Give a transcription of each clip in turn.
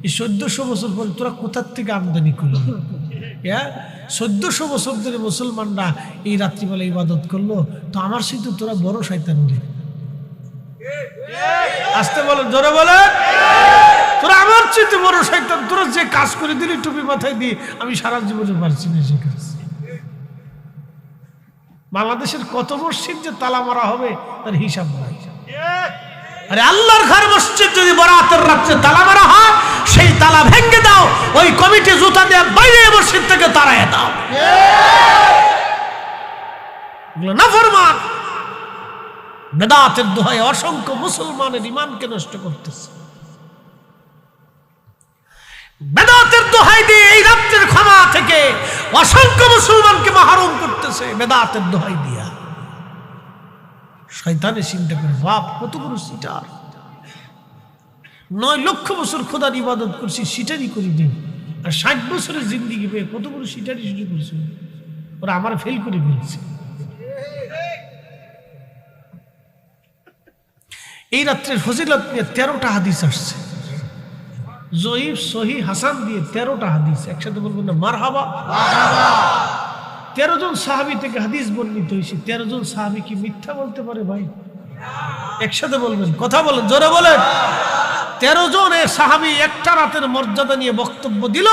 এই 1400 বছর পরে তোরা কোথার থেকে আমদানি করলি? 1400 বছর ধরে মুসলমানরা এই রাত্রিবেলা ইবাদত করলো, তো আমার সাথে তোরা বড় শয়তান রে। আসতে বলেন, জোরে বলেন, তোরা আমার চেয়ে বড় শয়তান। তোরা যে কাজ করে দিলি টুপি মাথায় দিয়ে, আমি সারা জীবনে পারছি না সে কাজ। বাংলাদেশের কত মসজিদ যে তালা মারা হবে তার হিসাব নাই। আরে আল্লাহর ঘর মসজিদ যদি বরাতের রাত্রে তালা মারা হয়, সেই তালা ভেঙে দাও, ওই কমিটি জুতা দিয়ে বাইরে মসজিদ থেকে তাড়ায় দাও। এগুলো নাফরমান, বেদাতের দোহায় অসংখ্য মুসলমানের ঈমানকে নষ্ট করতেছে। বেদাতের দোহাই দিয়ে এই রাত্রের ক্ষমা থেকে অসংখ্য মুসলমানকে মাহরুম করতেছে বেদাতের দোহাই দিয়া। শয়তানে চিন্তা করে, বাপ কত বড় সিটার, 9 লক্ষ বছর খোদার ইবাদত করছি, সিটারি করি দিই, আর 60 বছরের জিন্দিগি পেয়ে কত বড় সিটারি শুরু করছে। ওরা আমার ফেল করে ফেলছে। এই রাত্রের ফজিলত নিয়ে 13টা হাদিস আসছে, জয়ীফ, সহি, হাসান দিয়ে 13টা হাদিস। একসাথে বলবেন না মারহাবা? 13 জন সাহাবী থেকে হাদিস বর্ণিত হয়েছে। 13 জন সাহাবী কি মিথ্যা বলতে পারে ভাই? একসাথে বলবেন, কথা বলেন, জোরে বলেন। 13 জন সাহাবী একটা রাতের মর্যাদা নিয়ে বক্তব্য দিল।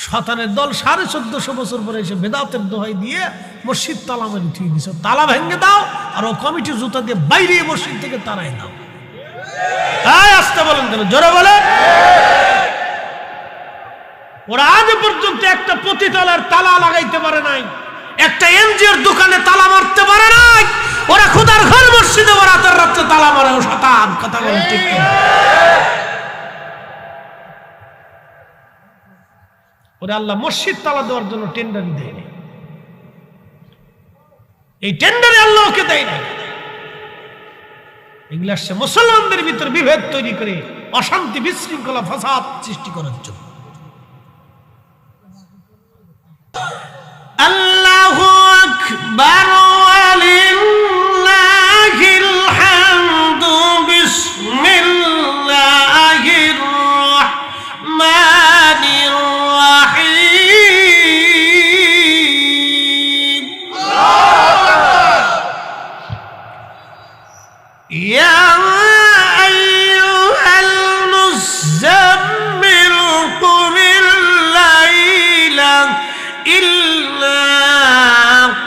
শয়তানের দল 1450 বছর পরে এসে বেদাতের দোহাই দিয়ে মসজিদ তালা মেরে থুয়ে দিছে। তালা ভেঙে দাও, আর ও কমিটি জুতা দিয়ে বাইরে মসজিদ থেকে তাড়াই দাও। আসতে বলেন কেন, জোরে বলেন। ওরা আজ পর্যন্ত একটা পতিতালার তালা লাগাইতে পারে নাই, একটা এনজিওর দোকানে তালা মারতে পারে নাই। ওরা খোদার ঘর মসজিদে বরাতের রাতে তালা মারে। ও শয়তান, কথা বলেন ঠিক কি? ওরা আল্লাহ মসজিদ তালা দেওয়ার জন্য টেন্ডারই দেয়নি। এই টেন্ডারে আল্লাহ ওকে দেয় নাই। এগুলো আসছে মুসলমানদের ভিতর বিভেদ তৈরি করে অশান্তি, বিশৃঙ্খলা, ফাসাদ সৃষ্টি করার জন্য। আল্লাহু আকবার ওয়ালিল্লাহিল হামদু বিসমিল্লাহির রাহমানির রাহিম। ইয়া আইয়ুহাল মুযাম্মিল কুমিল লাইলা ইল্লা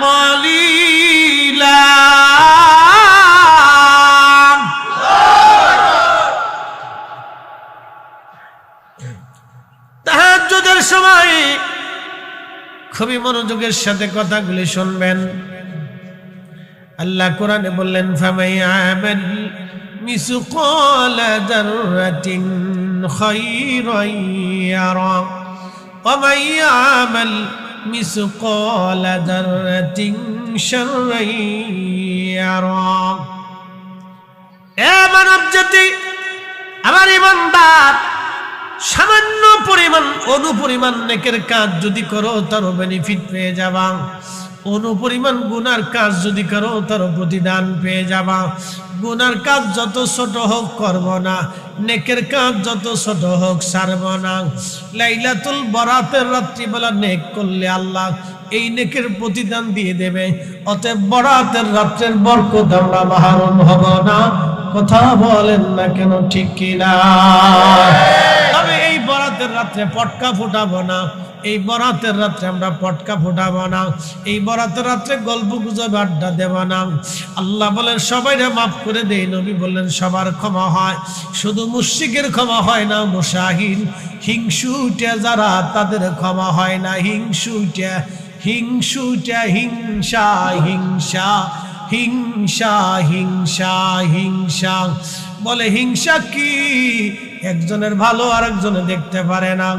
কলিলা। তাহাজ্জুদের সময় খুবই মনোযোগের সাথে কথাগুলি শুনবেন। আল্লাহ কোরআনে বললেন, ফামাইয়ামাল মিসকালা যাররাতিন খায়রান ইয়ারা ওয়া মাইয়ামাল মিসকালা যাররাতিন শাররান ইয়ারা। এ মানব জাতি, আমার ঈমানদার, সামান্য পরিমাণ অনুপরিমাণ নেকের কাজ যদি করো তারও বেনিফিট পেয়ে যাবা। অনুপরিমাণ গুনার কাজ যদি করো তারও প্রতিদান পেয়ে যাবা। গুনার কাজ যত ছোট হোক করব না, নেকের কাজ যত ছোট হোক ছাড়ব না। লাইলাতুল বরাতের রাত্রিবেলা নেক করলে আল্লাহ এই নেকের প্রতিদান দিয়ে দেবে। অতএব বরাতের রাত্রের বরকত আমরা মাহরুম হব না। কথা বলেন না কেন, ঠিক কিনা? তবে এই বরাতের রাত্রে পটকা ফুটাবো না। এই বরাতের রাত্রে আমরা পটকা ফুটাবো না। এই বরাতের রাত্রে গল্প গুজব আড্ডা দেব না। আল্লাহ বলেন সবাইরে মাফ করে দেই, নবী বললেন সবার ক্ষমা হয়, শুধু মুশরিকের ক্ষমা হয় না। মুশাহিন, হিংসুটা যারা, তাদের ক্ষমা হয় না। হিংসুটা, হিংসুটা, হিংসা, হিংসা, হিংসা, হিংসা, হিংসা। বলে হিংসা কি? একজনের ভালো আর একজনে দেখতে পারে না।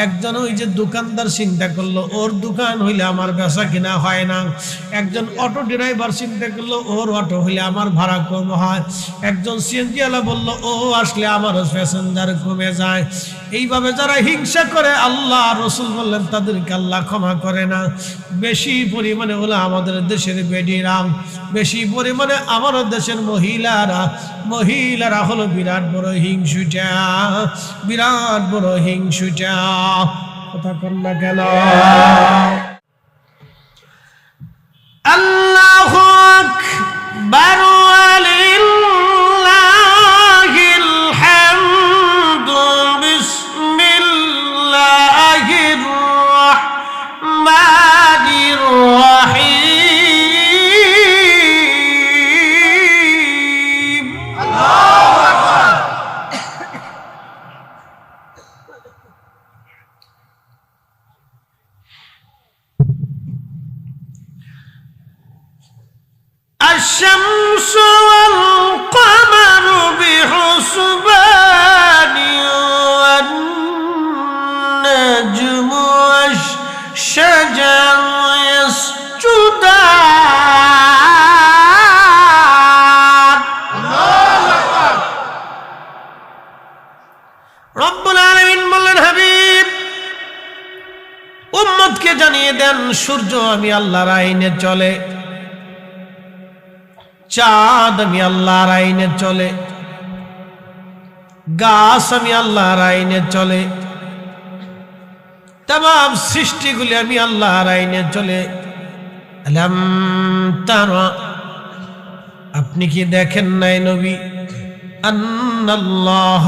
একজন ওই যে দোকানদার চিন্তা করলো ওর দোকান হইলে আমার বেচা কিনা হয় না। একজন অটো ড্রাইভার চিন্তা করলো ওর অটো হইলে আমার ভাড়া কম হয়। একজন সিএনজিওয়ালা বলল ও আসলে আমার প্যাসেঞ্জার কমে যায়। এইভাবে যারা হিংসা করে আল্লাহ রসুল বললেন তাদেরকে আল্লাহ ক্ষমা করে না। বেশি পরিমাণে হলো আমাদের দেশের বেডিরা, বেশি পরিমাণে আমাদের দেশের মহিলারা হলো বিরাট বড় হিংসুটা। বিরাট বড় হিংসুটা। কথা কন না কেন? আল্লাহু আকবার ওয়ালিল্লাহিল হামদু। বিসমিল্লাহির রাহমানির রাহিম। আল্লাহু আকবার। الشمس والقمر بحسبان والنجم والشجر يسجدان। রব্বুল আলামিন বললেন, হাবিব উম্মতকে জানিয়ে দেন, সূর্য আমি আল্লাহর আইনে চলে, চাঁদ আমি আল্লাহর আইনে চলে, গাছ আমি আল্লাহর আইনে চলে, तमाम সৃষ্টিগুলি আমি আল্লাহর আইনে চলে। আলাম তারা, আপনি কি দেখেন নাই নবী, আন্নাল্লাহ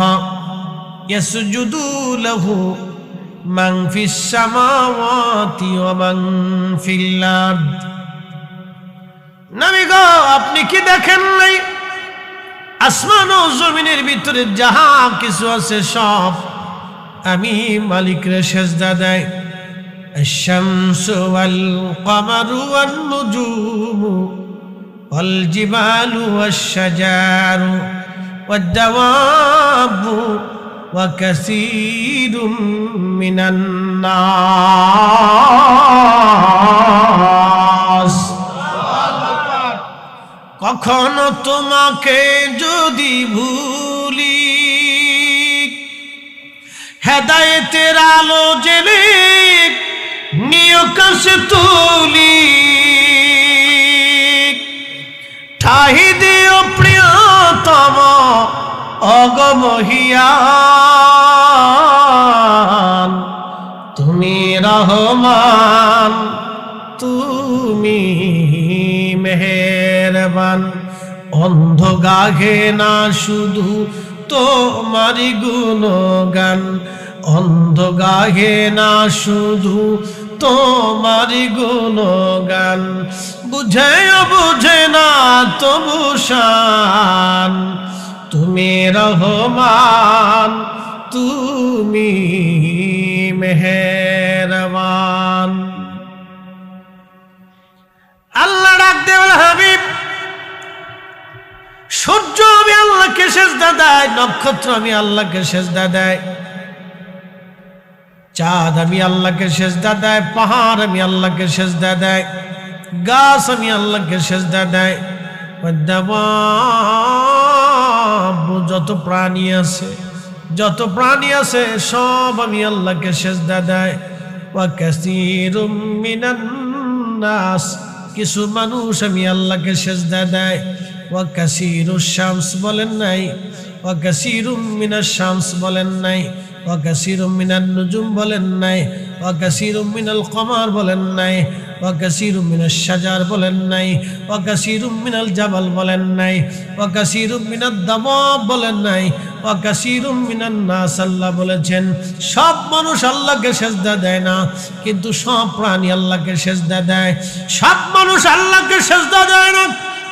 ইয়াসজুদু লাহু মান ফিস সামাওয়াতি ওয়া মান ফিল আরদ। নবী গো, আপনি কি দেখেন নাই আসমান ও জমিনের ভিতরে যাহা কিছু আছে সব আমি মালিকরে সেজদা দেয়। আশ-শামসু ওয়াল কমারু ওয়ান নুজুমু ওয়াল জিবালু ওয়াশ-শাজারু ওয়াদ-দাওয়াবু ওয়া কাসীরুম মিনান নাস। কখনো তোমাকে যদি ভুলি, হেদায়েতের আলো জেলে নিয় কাছে তুলি, ঠাহি দিও প্রিয়তম অগমহিয়ান। তুমি রহমান, তুমি মেহেরবান। অন্ধ গাহে না শুধু তোমারি গুণগান, অন্ধ গাহে না শুধু তোমারি গুণগান। বুঝে বুঝে না তবু শান, তুমি রহমান, তুমি মেহেরবান। আল্লাহ ডাক দে, হাবিব সূর্য আমি আল্লাহকে সেজদা দেয়, নক্ষত্র আমি আল্লাহকে সেজদা দেয়, চাঁদ আমি আল্লাহকে সেজদা দেয়, পাহাড় আমি আল্লাহকে সেজদা দেয়, গাছ আমি আল্লাহকে সেজদা দেয়, যত প্রাণী আছে, যত প্রাণী আছে সব আমি আল্লাহকে সেজদা দেয়। ওয়া কাসীরুম মিনান নাস, কিছু মানুষ আমি আল্লাহকে সেজদা দেয়। ওয়া কাসীরুশ শামস বলেন নাই, ওয়া কাসীরুম মিনাশ শামস বলেন নাই, ওয়া কাসীরুম মিনান নুজুম বলেন নাই, ওয়া কাসীরুম মিনাল কমার বলেন নাই, ওয়া কাসীরুম মিনাশ শাজার বলেন নাই, ওয়া কাসীরুম মিনাল জাবাল বলেন নাই, ওয়া কাসীরুম মিনাদ দাওয়াব বলেন নাই, ওয়া কাসীরুম মিনান নাস আল্লাহ বলেছেন। সব মানুষ আল্লাহকে সেজদা দেয় না, কিন্তু সব প্রাণী আল্লাহকে সেজদা দেয়। সব মানুষ আল্লাহকে সেজদা দেয় না,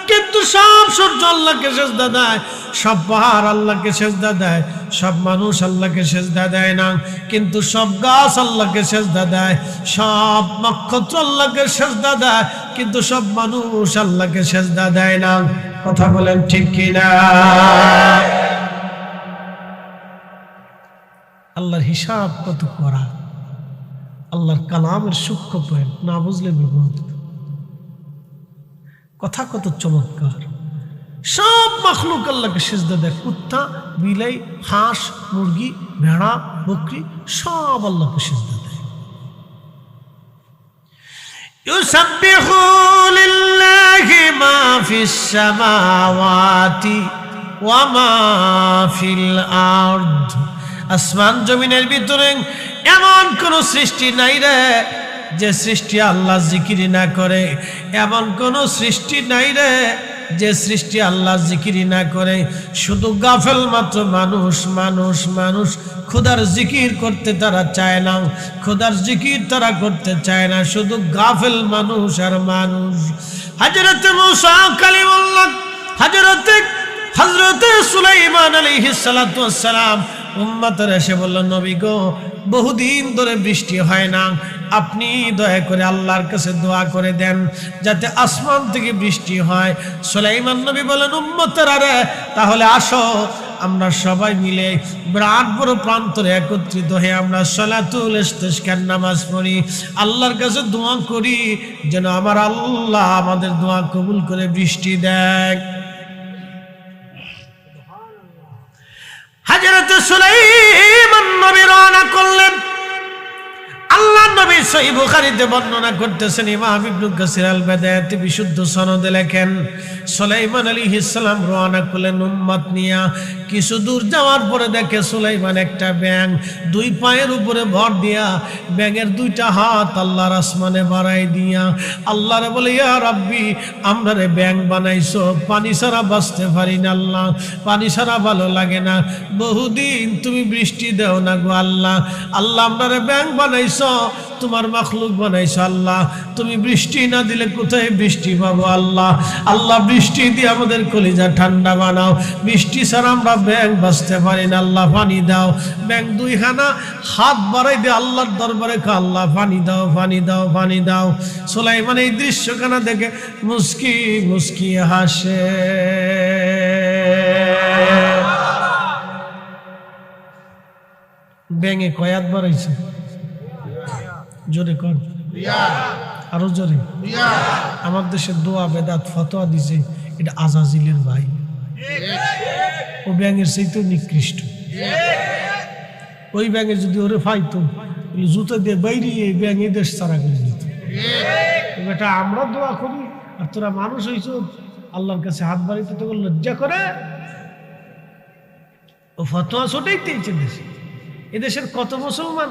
কিন্তু সব সূর্য আল্লাহকে সেজদা দেয়। সব পাহাড় আল্লাহকে সেজদা দেয়। সব মানুষ আল্লাহকে সেজদা দেয় না, কিন্তু সব গাছ আল্লাহকে সেজদা দেয়। সব নক্ষত্র আল্লাহকে সেজদা দেয়, কিন্তু সব মানুষ আল্লাহকে সেজদা দেয় না। কথা বলেন ঠিক কিনা? আল্লাহর হিসাব কত করা, আল্লাহর কালামের সূক্ষ্ম পয়েন্ট না বুঝলে বিপদ। কথা কত চমৎকার। সব মাখলুক আল্লাহকে সিজদা দেয়। কুত্তা, বিলাই, হাঁস, মুরগি, ভেড়া, বকরি সব আল্লাহকে সিজদা দেয়। ইউসাব্বিহু লিল্লাহি মা ফিস সামাওয়াতি ওয়া মা ফিল আরদ, আসমান জমিনের ভিতরে এমন কোন সৃষ্টি নাই রে যে সৃষ্টি আল্লাহ জিকিরি না করে, এমন কোন সৃষ্টি নাই রে যে সৃষ্টি আল্লাহ জিকিরি না করে। শুধু গাফেল মাত্র মানুষ মানুষ মানুষ, খোদার জিকির করতে তারা চায় না, খোদার জিকির তারা করতে চায় না, শুধু গাফেল মানুষ আর মানুষ। হযরত মুসা কালিমুল্লাহ, হযরত সুলাইমান আলাইহিস সালাতু ওয়াস সালাম উম্মতের এসে বলল, নবী গো, বহুদিন ধরে বৃষ্টি হয় না, আপনি দয়া করে আল্লাহর কাছে দোয়া করে দেন যাতে আসমান থেকে বৃষ্টি হয়। সুলাইমান নবী বলেন, উম্মতেরা রে, তাহলে আসো আমরা সবাই মিলে বিরাট বড় প্রান্তরে একত্রিত হয়ে আমরা সালাতুল ইস্তিসকার নামাজ পড়ি, আল্লাহর কাছে দোয়া করি যেন আমার আল্লাহ আমাদের দোয়া কবুল করে বৃষ্টি দেয়। হযরত সুলাইমান নবী রওনা করলেন। আল্লাহ নবী সহিহ বুখারীতে বর্ণনা করতেছেন, ইমাম ইবনে কাসির আল বাদায়াতে বিশুদ্ধ সনদে লেখেন, সুলাইমান আলাইহিস সালাম রওনা করলেন উম্মত নিয়া। কিছু দূর যাওয়ার পরে দেখে সুলাইমান একটা ব্যাঙ দুই পায়ের উপরে ভর দিয়া, ব্যাঙের দুইটা হাত আল্লাহর আসমানে বাড়াই দিয়া আল্লাহরে বলে, ইয়া রাব্বি, আমরা রে ব্যাঙ বানাইছো, পানি ছাড়া বাঁচতে পারি না আল্লাহ, পানি ছাড়া ভালো লাগে না, বহুদিন তুমি বৃষ্টি দেও না গো আল্লাহ, আল্লাহ আমরা রে ব্যাঙ বানাইছো, তোমার মাখলুক বানাইছো আল্লাহ, তুমি বৃষ্টি না দিলে কোথায় বৃষ্টি পাবো আল্লাহ, আল্লাহ বৃষ্টি দিয়ে আমাদের কলিজা ঠান্ডা বানাও, বৃষ্টি ছাড়া আমরা ব্যাঙ বাঁচতে পারি না, আল্লাহ পানি দাও। ব্যাঙ দুইখানা হাত বাড়াই দিয়ে আল্লাহর দরবারে কা, আল্লাহ পানি দাও, পানি দাও, পানি দাও। সুলাইমান এই দৃশ্যখানা দেখে মুস্কি মুস্কি হাসে। ব্যাঙে কয়াত বাড়াইছে, জোরে কর, আরো জোরে। আমার দেশের দোয়া বেদাত ফতোয়া দিছে এটা আজাজিলের ভাই, ও ব্যাঙের চাইতে নিকৃষ্ট। ওই ব্যাঙে যদি ওরে ফাইতো জুতো দিয়ে বাইরে এই ব্যাঙে দেশ ছাড়া করে দিত। বেটা আমরা দোয়া করি আর তোরা মানুষ হইছ, আল্লাহর কাছে হাত বাড়িতে তো লজ্জা করে। ও ফতোয়া ছোটাইতেছে দেশে, এদেশের কত মুসলমান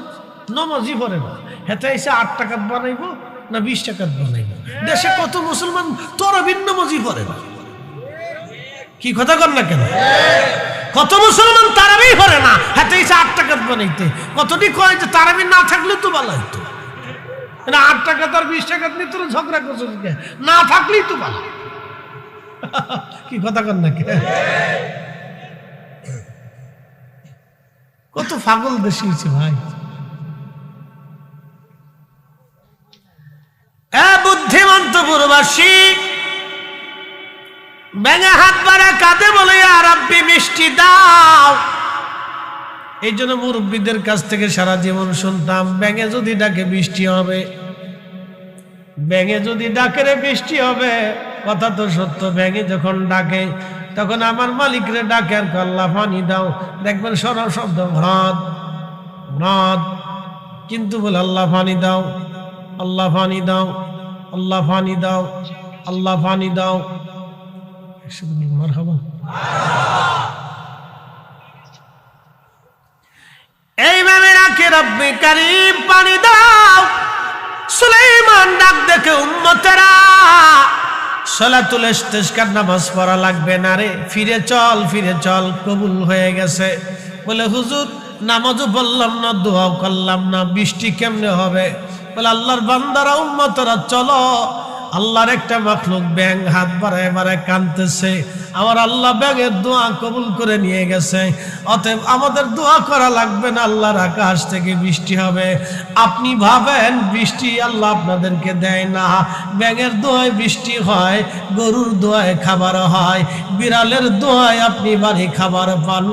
নমাজি পড়ে না, হেতে এসে 8 টাকাত বানাইবো না 20 টাকাত বানাইবো। দেশে কত মুসলমান তোরা ভিন্ন মজি পড়ে না, কি কথা কর না কেন? কত মুসলমান তারাবি পড়ে না, হেতে এসে 8 টাকাত বানাইতে। কতটি কয় যে তারাবি না থাকলে তো ভালো হইতো, 8 টাকা আর 20 টাকাত নিয়ে তোরা ঝগড়া করছো, না থাকলেই তো ভালো, কি কথা কর না কেন? কত পাগল দেশে হয়েছে ভাই। বুদ্ধিমন্ত পুরবাসী ব্যাঙে হাত বাড়া কাঁদে বলে, ইয়া রাব্বি বৃষ্টি দাও। এই জন্য মুরব্বীদের কাছ থেকে সারা জীবন শুনতাম, ব্যাঙে যদি ডাকে বৃষ্টি হবে, ব্যাঙে যদি ডাকে রে বৃষ্টি হবে। কথা তো সত্য, ব্যাঙে যখন ডাকে তখন আমার মালিকরে ডাকে আর আল্লাহ পানি দাও, দেখবেন সরল শব্দ হ্রদ হ্রদ, কিন্তু বলে আল্লাহ পানি দাও, আল্লাহ পানি দাও, আল্লাহ পানি দাও, আল্লাহ পানি দাও। মারহাবা। এইভাবে রাখে রব্বি কারীম পানি দাও। সুলাইমান ডাক দেখে উম্মতেরা সালাতুল ইস্তিসকার নামাজ পড়া লাগবে না রে, ফিরে চল, ফিরে চল, কবুল হয়ে গেছে। বলে হুজুর নামাজও পড়লাম না, দোয়াও করলাম না, বৃষ্টি কেমনে হবে? বলে আল্লাহর বান্দারা উম্মতরা চলো, আল্লাহর একটা মাখলুক ব্যাঙ হাত বাড়ায় বাড়ায় কাঁদতেছে, আমার আল্লাহ ব্যাঙের দোয়া কবুল করে নিয়ে গেছে, অতএব আমাদের দোয়া করা লাগবে না, আল্লাহর আকাশ থেকে বৃষ্টি হবে। আপনি ভাবেন বৃষ্টি আল্লাহ আপনাদেরকে দেয় না, ব্যাঙের দোয়ায় বৃষ্টি হয়, গরুর দোয়ায় খাবার হয়, বিড়ালের দোয়ায় আপনি বাড়ি খাবার পান,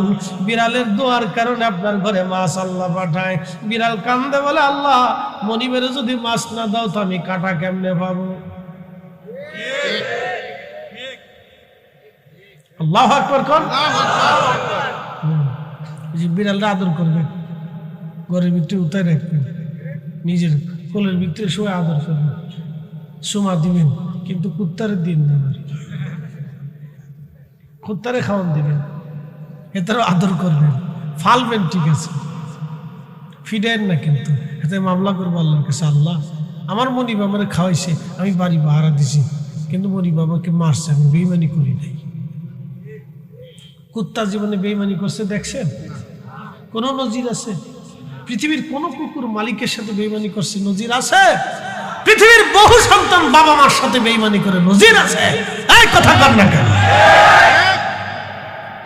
বিড়ালের দোয়ার কারণে আপনার ঘরে মাছ আল্লাহ পাঠায়। বিড়াল কান্দে বলে, আল্লাহ মনিবের যদি মাছ না দাও তো আমি কাটা কেমনে পাবো? আল্লাহু আকবার কোন। বিড়ালরা আদর করবে, ঘরের ভিতরে উঠায় রাখবেন, নিজের কোলের ভিতরে শুয়ে আদর করবেন, সুমা দিবেন, কিন্তু কুত্তারে দিন না। কুত্তারে খাওয়ান দিবেন, এটারও আদর করবেন, ফালবেন, ঠিক আছে, ফিডেন না, কিন্তু এতে মামলা করবো আল্লাহর কাছে, আল্লাহ আমার মনিব আমারে খাওয়াইছে, আমি বাড়ি ভাড়া দিছি, কিন্তু মনিব আমাকে মারছে, আমি বেইমানি করি নাই। কুত্তা জীবনে বেইমানি করছে দেখছেন? কোন নজির আছে? পৃথিবীর কোন কুকুর মালিকের সাথে বেইমানি করছে নজির আছে? পৃথিবীর বহু সন্তান বাবা মার সাথে বেইমানি করে নজির আছে? এই কথা কর না কেন?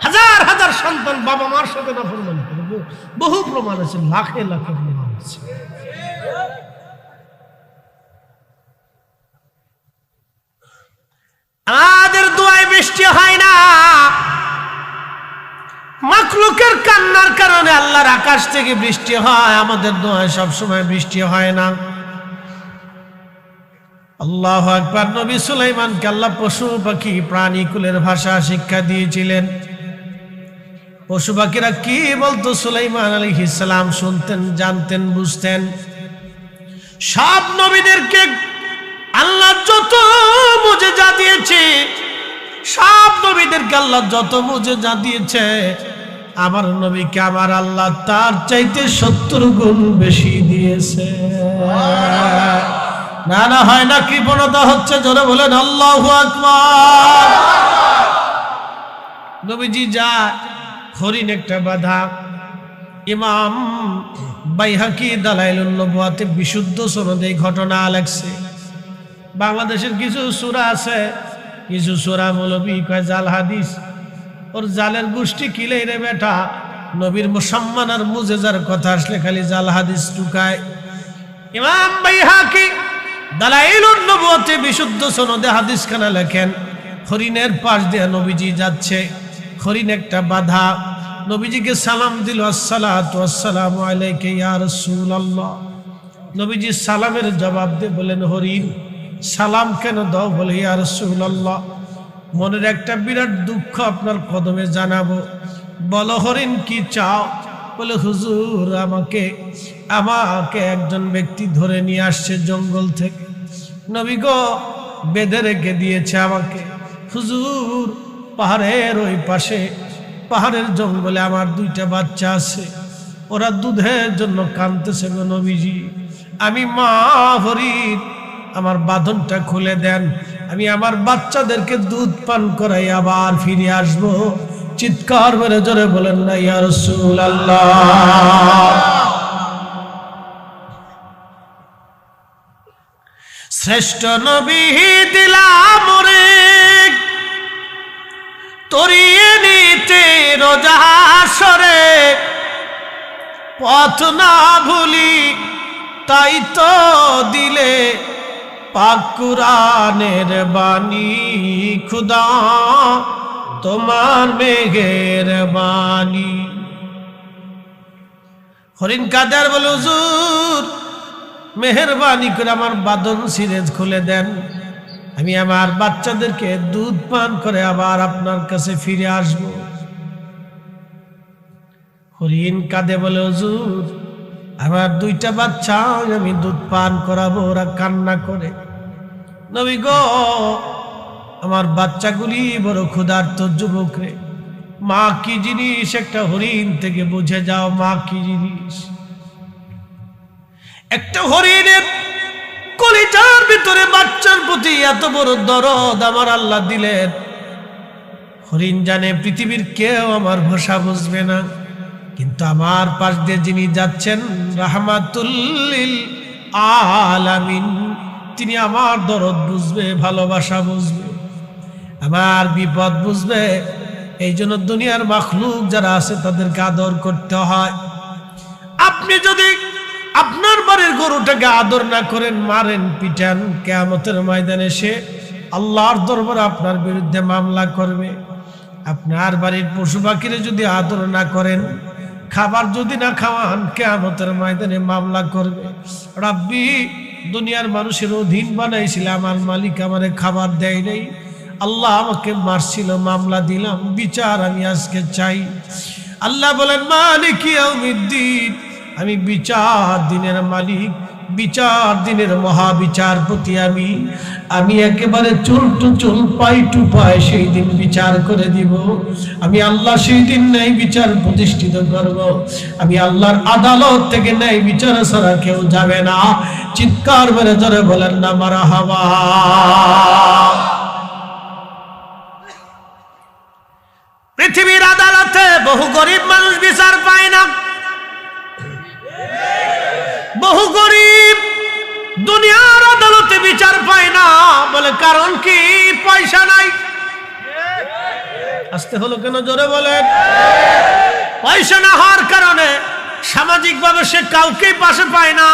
হাজার হাজার সন্তান বাবা মার সাথে নাফরমানি করে, বহু প্রমাণ আছে, লাখে লাখে প্রমাণ আছে। আমাদের দোয়ায় বৃষ্টি হয় না, মাখলুকের কান্নার কারণে আল্লাহর আকাশ থেকে বৃষ্টি হয়, আমাদের দোয়ায় সবসময় বৃষ্টি হয় না। আল্লাহু আকবার। নবী সুলাইমানকে আল্লাহ পশু পাখি প্রাণী কুলের ভাষা শিক্ষা দিয়েছিলেন। পশু পাখিরা কি বলতো সুলাইমান আলাইহিস সালাম শুনতেন, জানতেন, বুঝতেন। সব নবীদেরকে আল্লাহ যত মুজিজা দিয়েছে, সব নবীদেরকে আল্লাহ যত মুজিজা দিয়েছে, আমার নবীকে আমার আল্লাহ তার চাইতে 70 গুণ বেশি দিয়েছে। না না, হয় না, কৃপণতা হচ্ছে, জোরে বলেন আল্লাহু আকবার। নবীজি যা হরিণ একটা বাধা, ইমাম বাইহাকি দালাইলুন নবুয়াতে বিশুদ্ধ সনদে এই ঘটনা লেখছে। বাংলাদেশের কিছু সূরা আছে, কিছু সূরা মৌলবী কয় জাল হাদিস, ওর জালের গোষ্ঠী কিলে রে বেটা, নবীর মুসাম্মান আর মুজেজার কথা আসলে খালি জাল হাদিস টুকায়। ইমাম বাইহাকি দালাইলুন নবুয়াতে বিশুদ্ধ সনদে হাদিস খানা লেখেন, হরিণের পাশ দিয়ে নবীজি যাচ্ছে, হরিণ একটা বাধা, নবীজিকে সালাম দিল, আসসালাতু আসসালামু আলাইকা ইয়া রাসূলুল্লাহ। নবীজি সালামের জবাব দিয়ে বলেন, হরিণ সালাম কেন দাও? বলে, ইয়া রাসূলুল্লাহ, মনের একটা বিরাট দুঃখ আপনার কদমে জানাবো। বলো হরিণ কি চাও? বলে, হুজুর আমাকে একজন ব্যক্তি ধরে নিয়ে আসছে জঙ্গল থেকে, নবী গো বেঁধে রেখে দিয়েছে আমাকে। হুজুর পাহাড়ের ওই পাশে, পাহাড়ের জঙ্গলে আমার 2টা বাচ্চা আছে, ওরা দুধের জন্য কাঁদতেছে গো নবীজি। আমি মা হরিণ, আমার বাঁধনটা খুলে দেন, আমি আমার বাচ্চাদেরকে দুধ পান করাই আবার ফিরে আসবো। চিৎকার করে জোরে বলেন না ইয়া রাসূলুল্লাহ। শ্রেষ্ঠ নবী দিলাম রে তরিয়ে নিতে রোজা হাসরে, পথ না ভুলি তাই তো দিলে পাক কুরআনের বাণী, খুদা তোমার মেঘের বাণী। হরিণ কাদের বলে, হুজুর মেহেরবানি করে আমার বাঁধন সিরেজ খুলে দেন, আমি আমার বাচ্চাদেরকে দুধ পান করে আবার আপনার কাছে ফিরে আসব। হরিণ কাঁদে বলে, হুজুর আমার 2টা বাচ্চা আমি দুধ পান করাবো, ওরা কান্না করে। নবী গো আমার বাচ্চাগুলি বড় ক্ষুধার্ত যুবক রে, মা কি জিনিস একটা হরিণ থেকে বুঝে যাও, মা কি জিনিস। একটা হরিণের কলিজার ভিতরে বাচ্চার প্রতি এত বড় দরদ আমার আল্লাহ দিলেন। হরিণ জানে পৃথিবীর কেউ আমার ভাষা বুঝবে না, কিন্তু আমার পাশ দিয়ে যিনি যাচ্ছেন রাহমাতুল লিল আলামিন, তিনি আমার দরদ বুঝবে, ভালোবাসা বুঝবে, আমার বিপদ বুঝবে। এই জন্য দুনিয়ার মাখলুক যারা আছে তাদেরকে আদর করতে হয়। আপনি যদি আপনার বাড়ির গরুটাকে আদর না করেন, মারেন, পিটান, কিয়ামতের ময়দানে সে আল্লাহর দরবারে আপনার বিরুদ্ধে মামলা করবে। আপনার বাড়ির পশু পাখিরে যদি আদর না করেন, খাবার যদি না খাওয়ান, কিয়ামতের ময়দানে মামলা করবে। রাব্বি দুনিয়ার মানুষের অধীন বানাইছিল, আমার মালিক আমারে খাবার দেয় নাই, আল্লাহ আমাকে মারছিল, মামলা দিলাম, বিচার আমি আজকে চাই। আল্লাহ বলেন মালিক ইয়াউমিদ্দিন, আমি বিচার দিনের মালিক, বিচার দিনের মহাবিচারপতি আমি একেবারে চুল টু চুল পাই টু পাই সেই দিন বিচার করে দিব। আমি আল্লাহ সেই দিন ন্যায় বিচার প্রতিষ্ঠিত করব। আমি আল্লাহর আদালত থেকে ন্যায় বিচার ছাড়া কেউ যাবে না। চিৎকার মেরে ধরে বলেন না মারহাবা। পৃথিবীর আদালতে বহু গরিব মানুষ বিচার পায় না। বহু গরিব দুনিয়ার আদালতে বিচার পায় না। বলে কারণ কি? পয়সা নাই। আসতে হলো কেন? জোরে বলেন। পয়সা না হওয়ার কারণে সামাজিক ভাবে সে কাউকে পাশে পায় না।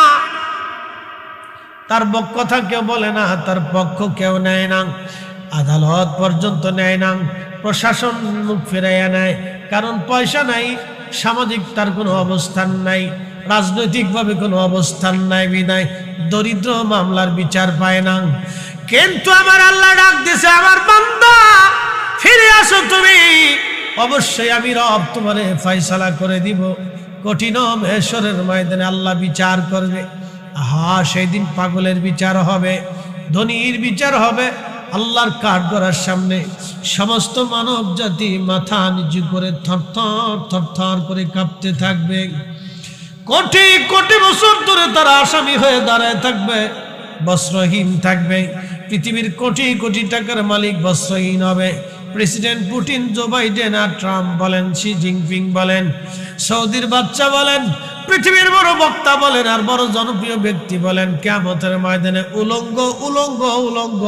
তার কথা কেউ বলে না, তার পক্ষ কেউ নেয় না, আদালত পর্যন্ত নেয় না, প্রশাসন মুখ ফিরাইয়া নেয়। কারণ পয়সা নাই, সামাজিক তার কোনো অবস্থান নাই, রাজনৈতিকভাবে কোনো অবস্থান নাই, বিদায় দরিদ্র মামলার বিচার পায় না। কিন্তু আমার আল্লাহ ডাক দিছে, আমার বান্দা ফিরে আসো তুমি, অবশ্যই আমি রব তোমারে ফয়সালা করে দিব। কঠিন মেশরের ময়দানে আল্লাহ বিচার করবে। সেই দিন পাগলের বিচার হবে, ধনীর বিচার হবে। আল্লাহর কাঠগড়ার সামনে সমস্ত মানব জাতি মাথা নিচু করে থরথর থরথর করে কাঁপতে থাকবে। কোটি কোটি বছর ধরে তারা আসামি হয়ে দাঁড়ায় থাকবে, বস্ত্রহীন থাকবে। পৃথিবীর কোটি কোটি টাকার মালিক বস্ত্রহীন হবে। প্রেসিডেন্ট পুতিন, জো বাইডেন আর ট্রাম্প বলেন, শি জিনপিং বলেন, সৌদির বাচ্চা বলেন, পৃথিবীর বড় বক্তা বলেন, আর বড় জনপ্রিয় ব্যক্তি বলেন, কিয়ামতের ময়দানে উলঙ্গ উলঙ্গ উলঙ্গ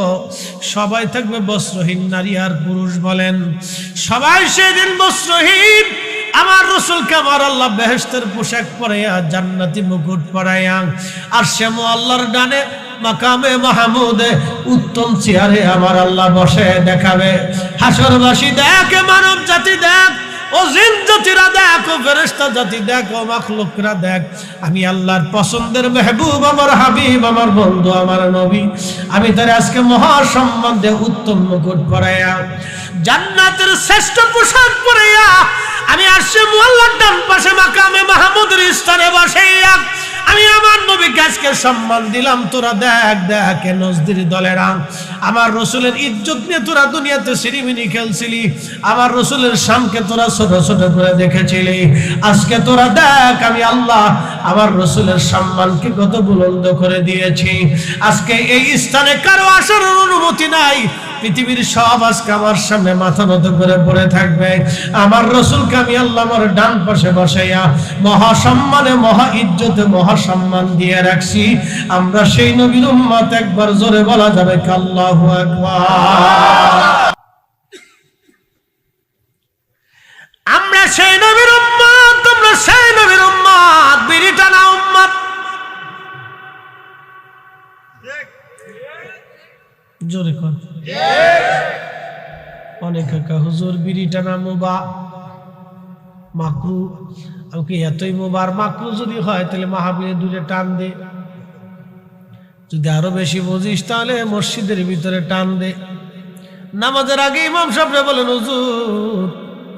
সবাই থাকবে বস্ত্রহীন। নারী আর পুরুষ বলেন, সবাই সেদিন বস্ত্রহীন। আমার রাসূলকে আমার আল্লাহ বেহেশতের পোশাক পরাইয়া, জান্নাতি মুকুট পরাইয়া, আর সে আল্লাহর ডানে মাকামে মাহমুদে উত্তম চেয়ারে আমার আল্লাহ বসে দেখাবে। হাসরবাসী দেখ, মানব জাতি দেখ, ও জিন জাতিরা দেখ, ও ফেরেশতা জাতি দেখ, ও মাখলুকরা দেখ, আমি আল্লাহর পছন্দের মেহবুব, আমার হাবিব, আমার বন্ধু, আমার নবী, আমি তার আজকে মহা সম্মান দিয়ে উত্তম মুকুট পরাইয়া, জান্নাতের শ্রেষ্ঠ পোশাক পরাইয়া, আমি আসছে আল্লাহর ডান পাশে মাকামে মাহমুদের স্থানে বসাইয়া আমি আমার নবীকে আজকে সম্মান দিলাম। তোরা দেখ দেখ নজদির দলেরা আমার রসুলের ইজ্জত নিয়ে তোরা দুনিয়াতে সিরিমিনি খেলছিলি, আমার রসুলের শানকে তোরা ছোট ছোট করে দেখেছিলি। আজকে তোরা দেখ আমি আল্লাহ আমার রসুলের সম্মানকে কত বুলন্দ করে দিয়েছি। আজকে এই স্থানে কারো আসার অনুমতি নাই। পৃথিবীর সব আজকে আমার সামনে মাথা নত করে পড়ে থাকবে। আমার রসুলকে আমি আল্লাহ আমার ডান পাশে বসাইয়া মহা সম্মানে, মহা ইজ্জতে, মহা সম্মান দিয়ে রাখছি। আমরা সেই নবীর উম্মত, একবার জোরে বলা যাবে আল্লাহু আকবার। আমরা সেই নবীর উম্মত, তোমরা সেই নবীর উম্মত, বিড়ি টানা উম্মত। জোরে কর। অনেকে হুজুর বিড়ি টানা মুবা মাকরু, আমাকে এতই মুবার মাকরু যদি হয় তাহলে মাহফিলে দূরে টান দে, যদি আরো বেশি বুঝিস তাহলে মসজিদের ভিতরে টান দে। নামাজের আগে ইমাম সাহেবরা বলেন, হুজুর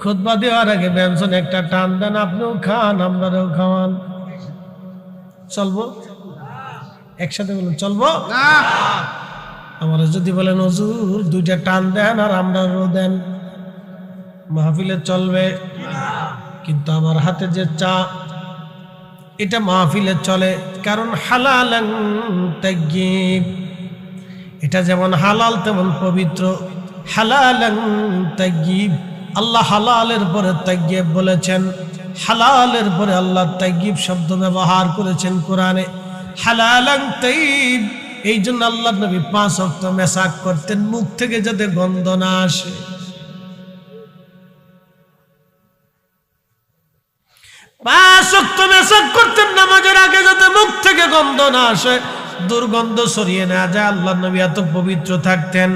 খুতবা দেওয়ার আগে বেঞ্চন একটা টান দেন, আপনিও খান আমরাও খাওয়ান। চলবো? একসাথে বলুন চলবো না। আমার যদি বলেন হুজুর দুইটা টান দেন আর আমরাও দেন, মাহফিলে চলবে? কিন্তু আমার হাতে যে চা, এটা মাহফিলে চলে, কারণ হালালান তাইয়্যিব, এটা যেমন হালাল তেমন পবিত্র। হালালান তাইয়্যিব, আল্লাহ হালালের পরে তাইয়্যিব বলেছেন, হালালের পরে আল্লাহ তাইয়্যিব শব্দ ব্যবহার করেছেন কোরআনে। হালালান তাইয়্যিব, এই জন্য আল্লাহ নবী 5 ওয়াক্ত মেসাক করতেন, মুখ থেকে যাতে গন্ধ না আসে। 5 ওয়াক্ত মেসাক করতেন নামাজের আগে, যাতে মুখ থেকে গন্ধ না আসে, দুর্গন্ধ ছড়িয়ে না যায়। আল্লাহ নবী এত পবিত্র থাকতেন।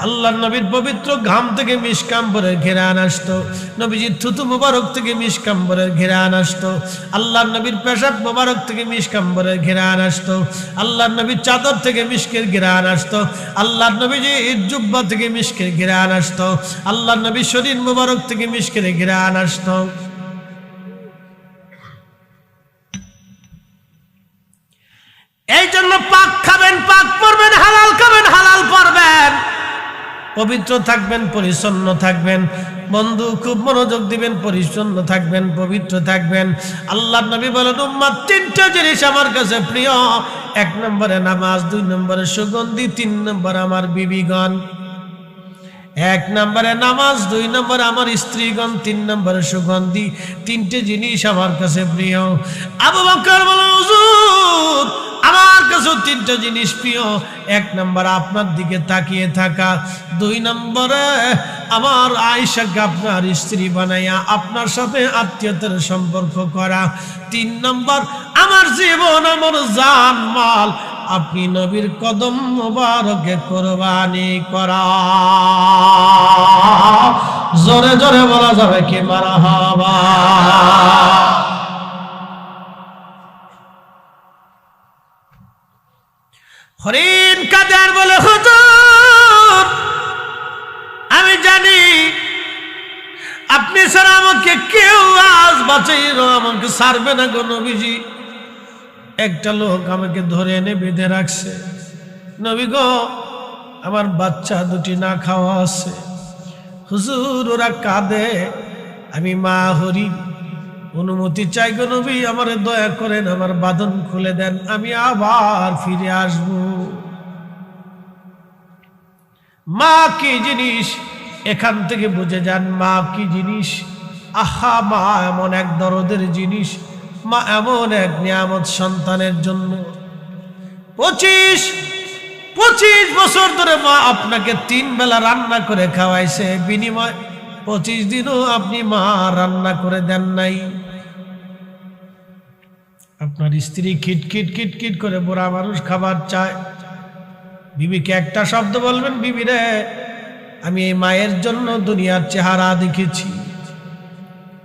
আল্লাহ নবীর পবিত্র ঘাম থেকে মিশকাম্বরের ঘেরান আসতো, নবীজির থুতু মুবারক থেকে মিশকাম্বরের ঘেরান আসতো, আল্লাহ নবীর পেশাব মুবারক থেকে মিশকাম্বরের ঘেরান আসতো, আল্লাহ নবীর চাদর থেকে মিশকের ঘেরান আসতো, আল্লাহ নবীজির জুব্বা থেকে মিশকের ঘেরান আসতো, আল্লাহ নবীর শরীর মুবারক থেকে মিশকের ঘেরান আসতো। পবিত্র থাকবেন, পরিচ্ছন্ন থাকবেন। বন্ধু খুব মনোযোগ দিবেন, পরিচ্ছন্ন থাকবেন, পবিত্র থাকবেন। আল্লাহর নবী বলেন উম্মত তিনটা জিনিস আমার কাছে প্রিয়। 1 নম্বরে নামাজ, 2 নম্বরে সুগন্ধি, 3 নম্বরে আমার বিবিগণ। 1 নম্বরে নামাজ, 2 নম্বরে আমার স্ত্রীগণ, 3 নম্বরে সুগন্ধি। 3টে জিনিস আমার কাছে প্রিয়। আবু বকর বলেন হুজুর আমার কাছে 3টা জিনিস প্রিয়। 1 নম্বর আপনার দিকে তাকিয়ে থাকা, 2 নম্বরে আমার আয়েশাকে আপনার স্ত্রী বানাইয়া আপনার সাথে আত্মীয়তার সম্পর্ক করা, 3 নম্বর আমার জীবন, আমার জান মাল আপনি নবীর কদম মোবারকে কুরবানি করা। জোরে জোরে বলা যাবে কি মারহাবা। হরিণ কাদের বলে হুজুর আমি জানি আপনি ছাড়া আমাকে কেউ আজ বাঁচাইলো, আমাকে ছাড়বে না গো নবীজি। একটা লোক আমাকে ধরে এনে বেঁধে রাখছে। নবী গো আমার বাচ্চা দুটি না খাওয়া আছে। হুজুর ওরা কাঁদে, আমি মা হরিণ অনুমতি চাই গো নবী, আমারে দয়া করেন, আমার বাঁধন খুলে দেন, আমি আবার ফিরে আসব। মা কি জিনিস এখান থেকে বুঝে যান, মা কি জিনিস। আহা মা এমন এক দরদের জিনিস, মা এমন এক নিয়ামত সন্তানের জন্য। 25 বছর ধরে মা আপনাকে 3 বেলা রান্না করে খাওয়াইছে, বিনিময় 25 দিনও আপনি মা রান্না করে দেন নাই। আপনার স্ত্রী খিটখিট খিটখিট করে বুড়া মানুষ খাবার চায়। বিবিকে একটা শব্দ বলবেন, বিবি রে আমি এই মায়ের জন্য দুনিয়ার চেহারা দেখেছি,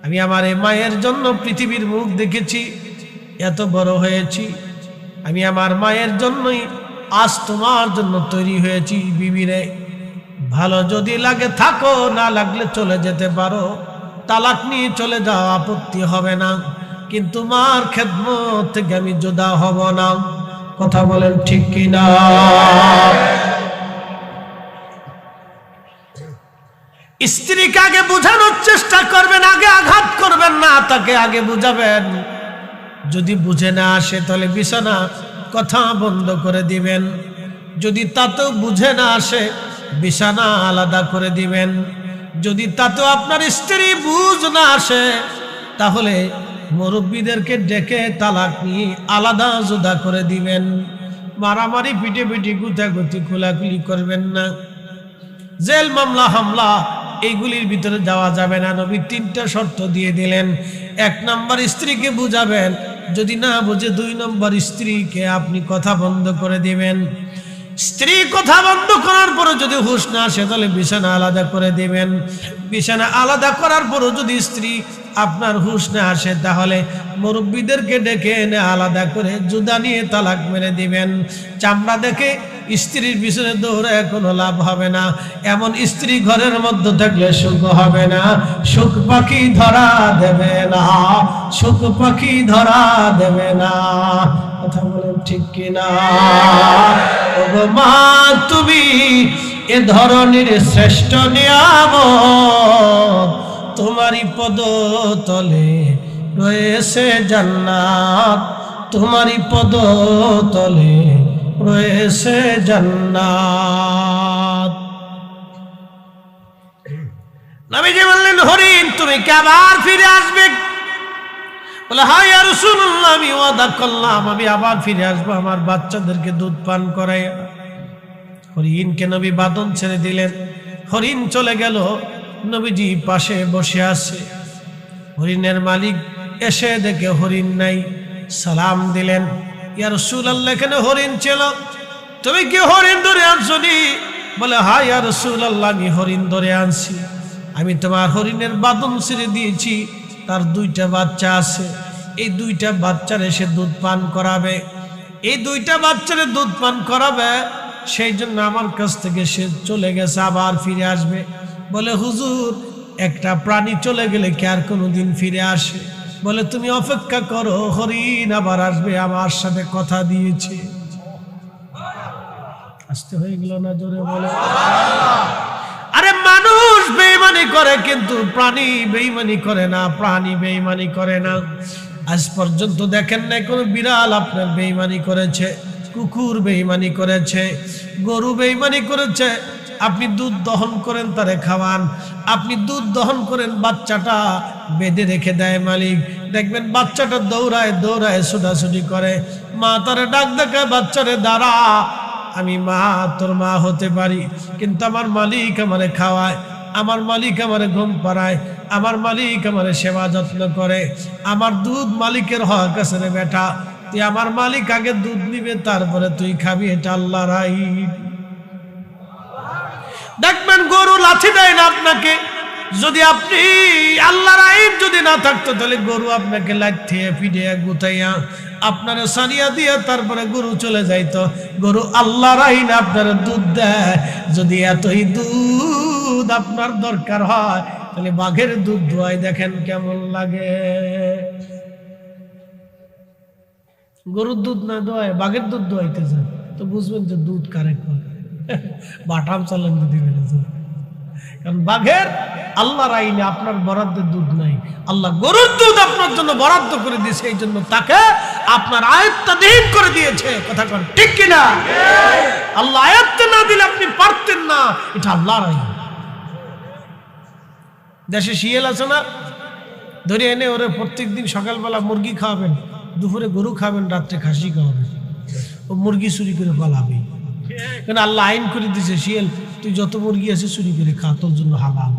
আমি আমার এই মায়ের জন্য পৃথিবীর মুখ দেখেছি, এত বড় হয়েছি, আমি আমার মায়ের জন্যই আজ তোমার জন্য তৈরি হয়েছি। বিবি রে ভালো যদি লাগে থাকো, না লাগলে চলে যেতে পারো, তালাক নিয়ে চলে যাও, আপত্তি হবে না, কিন্তু মার খেদমত থেকে আমি জুদা হব না। কথা বলেন ঠিক কিনা? স্ত্রীকে আগে বোঝানোর চেষ্টা করবেন, আগে আঘাত করবেন না, তাকে আগে বুঝাবেন। যদি বুঝে না আসে তাহলে বিছানা কথা বন্ধ করে দিবেন। যদি তাতেও বুঝে না আসে বিছানা আলাদা করে দিবেন। যদি তাতেও আপনার স্ত্রী বুঝ না আসে তাহলে মুরব্বীদেরকে ডেকে তালাক নিয়ে আলাদা জুদা করে দিবেন। মারামারি পিটি গুতাগুতি খোলাখুলি করবেন না। জেল মামলা হামলা এইগুলির ভিতরে যাওয়া যাবে না। নবী 3টা শর্ত দিয়ে দিলেন। 1 নম্বর স্ত্রীকে বুঝাবেন, যদি না বুঝে 2 নম্বর স্ত্রীকে আপনি কথা বন্ধ করে দিবেন। স্ত্রী কথা বন্ধ করার পরে যদি হুঁশ না আসে তাহলে বিছানা আলাদা করে দিবেন। বিছানা আলাদা করার পরও যদি স্ত্রী আপনার হুঁশ না আসে তাহলে মুরব্বীদেরকে ডেকে এনে আলাদা করে জুদা নিয়ে তালাক মেরে দিবেন। চামড়া দেখে স্ত্রীর পিছনে দৌড়ায় কোনো লাভ হবে না। এমন স্ত্রী ঘরের মধ্যে থাকলে সুখ হবে না। সুখ পাখি ধরা দেবে না, সুখ পাখি ধরা দেবে না। কথা বলেন ঠিক কিনা? ওগো মা তুমি এ ধরনের শ্রেষ্ঠ নিয়ামত, তোমারই পদতলে রয়েছে জান্নাত, তোমারই পদতলে রয়েছে জান্নাত। নবীজি বললেন হরিণ তুমি কি আবার ফিরে আসবে? বলে হ্যাঁ ইয়া রাসূলুল্লাহ, আমি ওয়াদা করলাম আমি আবার ফিরে আসবো আমার বাচ্চাদেরকে দুধ পান করাইয়া। হরিণকে নবী বাঁধন ছেড়ে দিলেন। হরিণ চলে গেল। নবীজি পাশে বসে আছে। হরিণের মালিক এসে দেখে হরিণ নাই, সালাম দিলেন, ইয়া রাসূলুল্লাহ এখানে হরিণ ছিল, তুমি কি হরিণ ধরে আনছনি? বলে হ্যাঁ ইয়া রাসূলুল্লাহ আমি হরিণ ধরে আনছি। আমি তোমার হরিণের বাঁধন ছেড়ে দিয়েছি, তার 2টা বাচ্চা আছে, এই 2টা বাচ্চার এসে দুধ পান করাবে, এই 2টা বাচ্চারে দুধ পান করাবে, সেই জন্য আমার কাছ থেকে সে চলে গেছে, আবার ফিরে আসবে। বলে হুজুর একটা প্রাণী চলে গেলে কি আর কোনোদিন ফিরে আসে? বলে তুমি অপেক্ষা করো, হরিণ আবার আসবে, আমার সাথে কথা দিয়েছে। আসতে হয়ে গেল না? জোরে বলে। মানুষ বেঈমানি করে কিন্তু প্রাণী বেঈমানি করে না, প্রাণী বেঈমানি করে না। আজ পর্যন্ত দেখেন না কোনো বিড়াল আপনার বেঈমানি করেছে, কুকুর বেঈমানি করেছে, গরু বেঈমানি করেছে। আপনি দুধ দহন করেন, তারে খাওয়ান, আপনি দুধ দহন করেন, বাচ্চাটা বেঁধে রেখে দেয় মালিক, দেখবেন বাচ্চাটা দৌড়ায় দৌড়ায় ছোটাছুটি করে, মা তারে ডাক দেখায়, বাচ্চারে দাঁড়া, আমি মা তোর মা হতে পারি, কিন্তু আমার মালিক আমারে খাওয়ায়, আমার মালিক আমারে ঘুম পাড়ায়, আমার মালিক আমারে সেবা যত্ন করে, আমার দুধ মালিকের হক আছে রে বেটা, তুই আমার মালিক আগে দুধ নিবে তারপরে তুই খাবি, এটা আল্লাহর আইন। দেখবেন গরু লাথি দেয় না আপনাকে, যদি আপনি আল্লাহর আইন যদি না থাকতো তাহলে গরু আপনাকে লাথিয়ে পিটিয়ে গুতাইয়া আপনারে সানিয়া দিয়ে তারপরে গরু চলে যাইতো। গরু আল্লাহর আইন আপনার দুধ দেয়। যদি এতই দুধ আপনার দরকার হয় তাহলে বাঘের দুধ দোয়াই দেখেন কেমন লাগে। গরুর দুধ না দোয়ায় বাঘের দুধ দোয়াইতে যায় তো বুঝবেন যে দুধ কারেক্ট হয়, বাটাম চালান দিবেন। কারণ বাঘের আল্লাহর আইনে আপনার বরাদ্দের দুধ নাই, আল্লাহ গরুর দুধ আপনার জন্য বরাদ্দ করে দিয়েছে, এই জন্য তাকে আপনার আয়ত্তাধীন করে দিয়েছে। কথা কন ঠিক কিনা? আল্লাহ আয়ত্তে না দিলে আপনি পারতেন না, এটা আল্লাহর আইন। দেশে শিয়াল আছে না, ধরে এনে ওরে প্রত্যেকদিন সকালবেলা মুরগি খাওয়াবেন, দুপুরে গরু খাবেন, রাত্রে খাসি খাওয়াবেন, ও মুরগি চুরি করে পালাবে। কারণ আল্লাহ আইন করে দিয়েছে, শিয়াল তুই যত মুরগি আছে চুরি করে খা, তোর জন্য হালাল।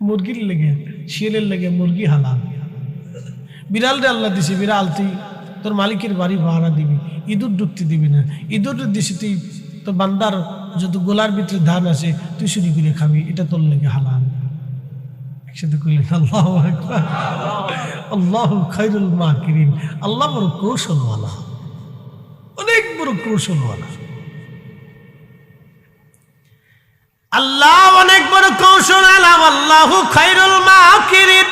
মুরগির লেগে শিয়ালের লেগে মুরগি হালাল। বিড়াল রে আল্লাহ দিছে, বিড়াল তুই তোর মালিকের বাড়ি ভাড়া দিবি, ইঁদুর ঢুকতে দিবি না, ইঁদুর দিছে তুই তোর বান্দার যত গোলার ভিতরে ধান আছে তুই চুরি করে খাবি, এটা তোর লেগে হালাল। একসাথে কইলেন আল্লাহু আকবার। আল্লাহু খায়রুল মাকিরিন। আল্লাহ বড় কৌশলওয়ালা, অনেক বড় কৌশলওয়ালা। আল্লাহ অনেক বড় কৌশলওয়ালা। আল্লাহু খায়রুল মাকিরিন,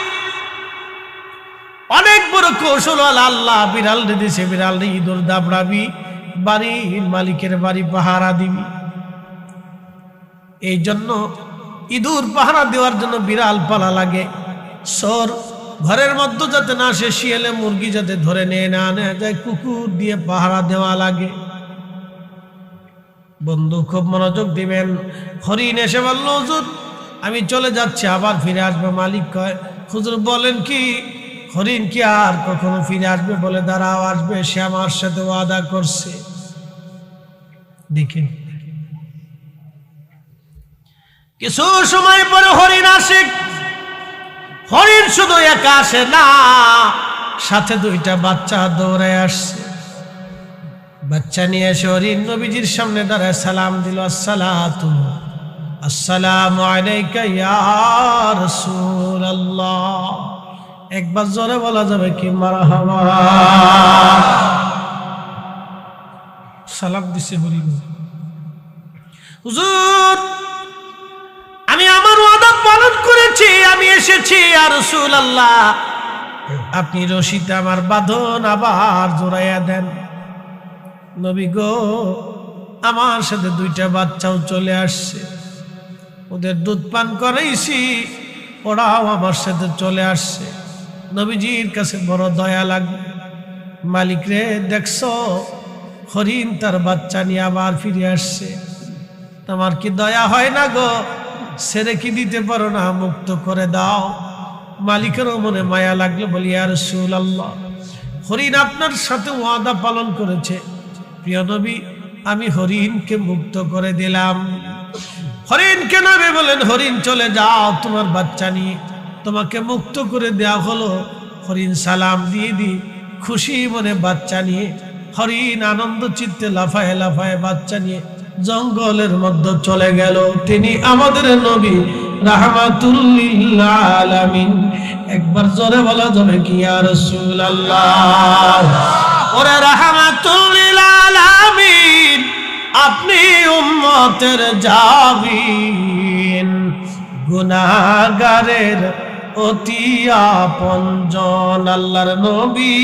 অনেক বড় কৌশলওয়ালা। আল্লাহ বিড়াল দিয়েছে, বিড়াল ইঁদুর দাবড়াবি, বাড়ির মালিকের বাড়ি পাহারা দিবি। এই জন্য ইঁদুর পাহারা দেওয়ার জন্য বিড়াল পালা লাগে। সর ঘরের মধ্যে যাতে না আসে, শিয়ালে মুরগি যাতে ধরে নিয়ে না আনে যায়, কুকুর দিয়ে পাহারা দেওয়া লাগে। বন্ধু খুব মনোযোগ দিবেন। হরিণ এসে বলল, হুজুর আমি চলে যাচ্ছি, আবার ফিরে আসবে। মালিক কয়, হুজুর বলেন কি, হরিণ কি আর কখনো ফিরে আসবে? বলে দাঁড়াও, আসবে, সে আমার সাথে ওয়াদা করছে। দেখেন কিছু সময় পরে হরিণ আসে। হরিণ শুধু একা আসে না, সাথে দুইটা বাচ্চা দৌড়ে আসছে। বাচ্চা নিয়ে এসে হরিণ নবীজির সামনে দাঁড়ায় সালাম দিল, আসসালামু আলাইকা ইয়া রাসূলুল্লাহ। একবার জোরে বলা যাবে কি মারহাবা? সালাম দিছে হরিণ। হুজুর আমি আমার ওয়াদা পালন করেছি, আমি এসেছি ইয়া রাসূলুল্লাহ, আপনি রশিতে আমার বাঁধন আবার জোড়াইয়া দেন। নবী গো, আমার সাথে দুইটা বাচ্চাও চলে আসছে, ওদের দুধ পান করাইছি, ওরাও আমার সাথে চলে আসছে। নবীজির কাছে বড় দয়া লাগে। মালিক রে, দেখছো হরিণ তার বাচ্চা নিয়ে আবার ফিরে আসছে, তোমার কি দয়া হয় না গো? ছেড়ে কি দিতে পারো না? মুক্ত করে দাও। মালিকেরও মনে মায়া লাগলো, বলি ইয়া রাসূলুল্লাহ, হরিণ আপনার সাথে ওয়াদা পালন করেছে, প্রিয় নবী আমি হরিণকে মুক্ত করে দিলাম। হরিণকে নবী বলেন, হরিণ চলে যাও তোমার বাচ্চা নিয়ে, তোমাকে মুক্ত করে দেওয়া হলো। হরিণ সালাম দিয়ে দি খুশি মনে বাচ্চা নিয়ে, হরিণ আনন্দ চিত্তে লাফায় লাফায় বাচ্চা নিয়ে জঙ্গলের মধ্যে চলে গেল। তিনি আমাদের নবী রাহমাতুল লিল আলামিন। একবার জোরে বলা যাবে কি ইয়া রাসূলুল্লাহ? ওরে রাহমাতুল লিল আলামিন, আপনি উম্মতের জামিন, গুনাহগারের অতি আপনজন। আল্লাহর নবী,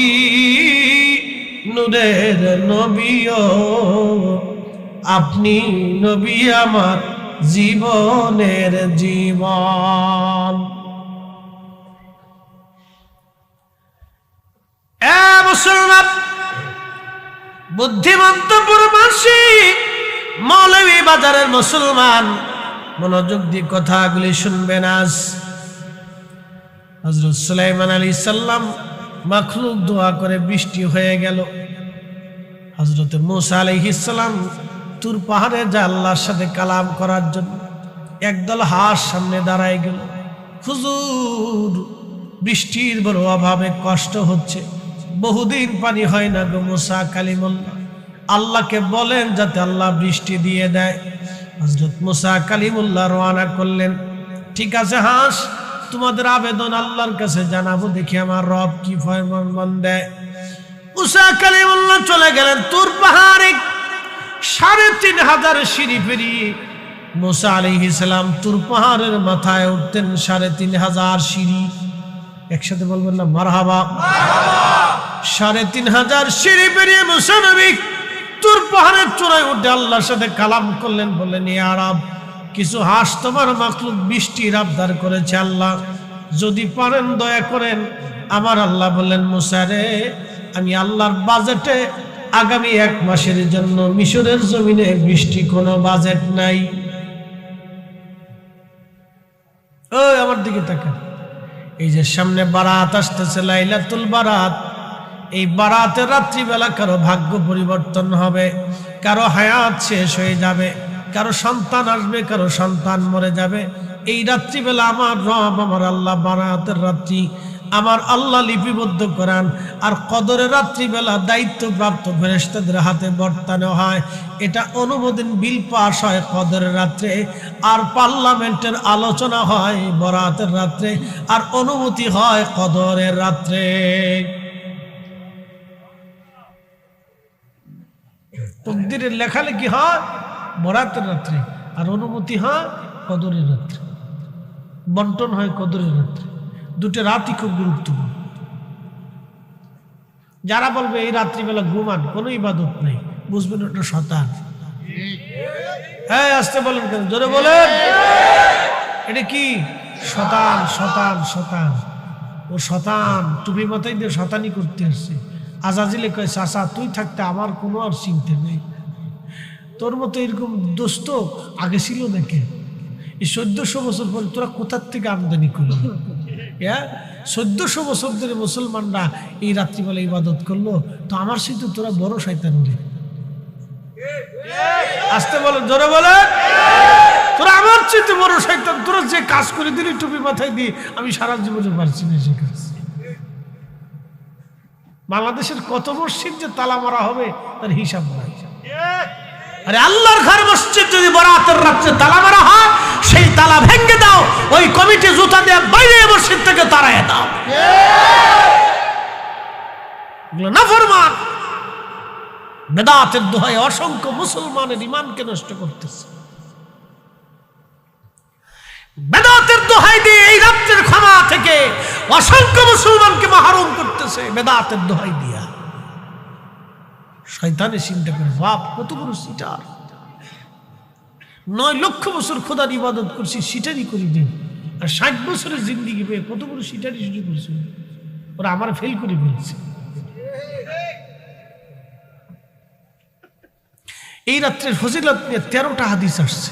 নূরের নবী, আপনি নবী আমার জীবনের জীবন। মুসলমান বুদ্ধিমন্ত প্রবাসী মৌলভী বাজারের মুসলমান, মনোযোগ দিয়ে কথাগুলি শুনবেন। আজ হযরত সুলাইমান আলাইহিস সালাম মাখলুক দোয়া করে বৃষ্টি হয়ে গেল। হযরত মূসা আলাইহিস সালাম তুর পাহাড়ে যা আল্লাহর সাথে কালাম করার জন্য একদল হাঁস সামনে দাঁড়ায় গেল। হুজুর, বৃষ্টির বড় অভাবে কষ্ট হচ্ছে, বহুদিন পানি হয় না গো মূসা কালিমুল্লাহ, আল্লাহকে বলেন যাতে আল্লাহ বৃষ্টি দিয়ে দেয়। হযরত মূসা কালিমুল্লাহ রওনা করলেন। ঠিক আছে হাঁস, তোমাদের আবেদন আল্লাহর কাছে জানাবো, দেখি আমার রব কি ফরমান দেয়। মূসা কালিমুল্লাহ চলে গেলেন তুর পাহাড়ে। ৩৫০০ সিঁড়ি পেরিয়ে মূসা আলাইহিস সালাম তুর পাহাড়ের মাথায় উঠতেন। ৩৫০০ সিঁড়ি, একসাথে বলবেন না মারহাবা। ৩৫০০ সিঁড়ি পেরিয়ে মূসা নবী তুর পাহাড়ের চূড়ায় উঠে আল্লাহর সাথে কালাম করলেন। বললেন, ইয়া রব, কিছু হাঁস তোমার মাখলুক বৃষ্টির আবদার করেছে, আল্লাহ যদি পারেন দয়া করেন। আমার আল্লাহ বললেন, মূসা রে, আমি আল্লাহর বাজেটে আগামী 1 মাসের জন্য মিশরের জমিনে বৃষ্টি কোনো বাজেট নাই। ওই আমার দিকে তাকান, এই যে সামনে বারাত আসতেছে, লাইলাতুল বারাত। এই বারাতের রাত্রিবেলা কারো ভাগ্য পরিবর্তন হবে, কারো হায়াত শেষ হয়ে যাবে, কারো সন্তান আসবে, কারো সন্তান মরে যাবে। এই রাত্রিবেলা আমার রব, আমার আল্লাহ বারাতের রাত্রি আমার আল্লাহ লিপিবদ্ধ করান। আর কদরের রাত্রিবেলা দায়িত্বপ্রাপ্ত ফেরেশতাদের হাতে বর্তানো হয়। এটা অনুমোদন বিল পাস হয় কদরের রাত্রে, আর পার্লামেন্টের আলোচনা হয় বরাতের রাত্রে, আর অনুমতি হয় কদরের রাত্রে। তকদিরের লেখালেখি হয় বরাতের রাত্রে, আর অনুমতি হয় কদরের রাত্রে, বন্টন হয় কদরের রাত্রে। দুটো রাতই খুব গুরুত্বপূর্ণ। যারা বলবে এই রাত্রিবেলা ঘুমান, কোনো ইবাদত নেই, বুঝবেন ওটা শয়তান। হ্যাঁ আসতে বলেন কেন, জোরে বলেন। এটা কি? শয়তান, শয়তান, শয়তান। ও শয়তান টুপি মাথায় দিয়ে শয়তানি করতে আসছে। আজাজিলে কয়, চাচা তুই থাকতে আমার কোনো আর চিনতে নেই, তোর মতো এরকম দোস্ত আগে ছিল নাকি? এই 1400 বছর পরে তোরা কোথার থেকে আমদানি করলি? 1400 বছর ধরে মুসলমানরা এই রাত্রিবেলা ইবাদত করলো, তো আমার সাথে তোরা বড় শয়তান হলি। আসতে বলেন, জোরে বলেন। তোরা আমার চেয়ে বড় শয়তান, তোরা যে কাজ করে দিলি টুপি মাথায় দিয়ে, আমি সারা জীবনে পারছি না সে কাজ। বাংলাদেশের কত মসজিদ যে তালা মারা হবে তার হিসাব নাই। আরে আল্লাহর ঘর মসজিদ যদি বরাতের রাত্রে তালা মারা হয়, সেই তালা ভেঙে দাও, ওই কমিটি জুতা দিয়ে বাইরে মসজিদ থেকে তাড়ায় দাও। নাফরমান বেদাতের দোহায় অসংখ্য মুসলমানের ঈমানকে নষ্ট করতেছে। বেদাতের দোহাই দিয়ে এই রাত্রের ক্ষমা থেকে অসংখ্য মুসলমানকে মাহরুম করতেছে, বেদাতের দোহাই দিয়া। শয়তানে চিন্তা করে, বাপ কত বড় সিটার, 9 লক্ষ বছর খোদার ইবাদত করছি, সিটারি করি দিন, আর 60 বছরের জিন্দিগি পেয়ে কত বড় সিটারি শুরু করছে। ওরা আমার ফেল করে ফেলছে। এই রাত্রের ফজিলত নিয়ে 13টা হাদিস আসছে,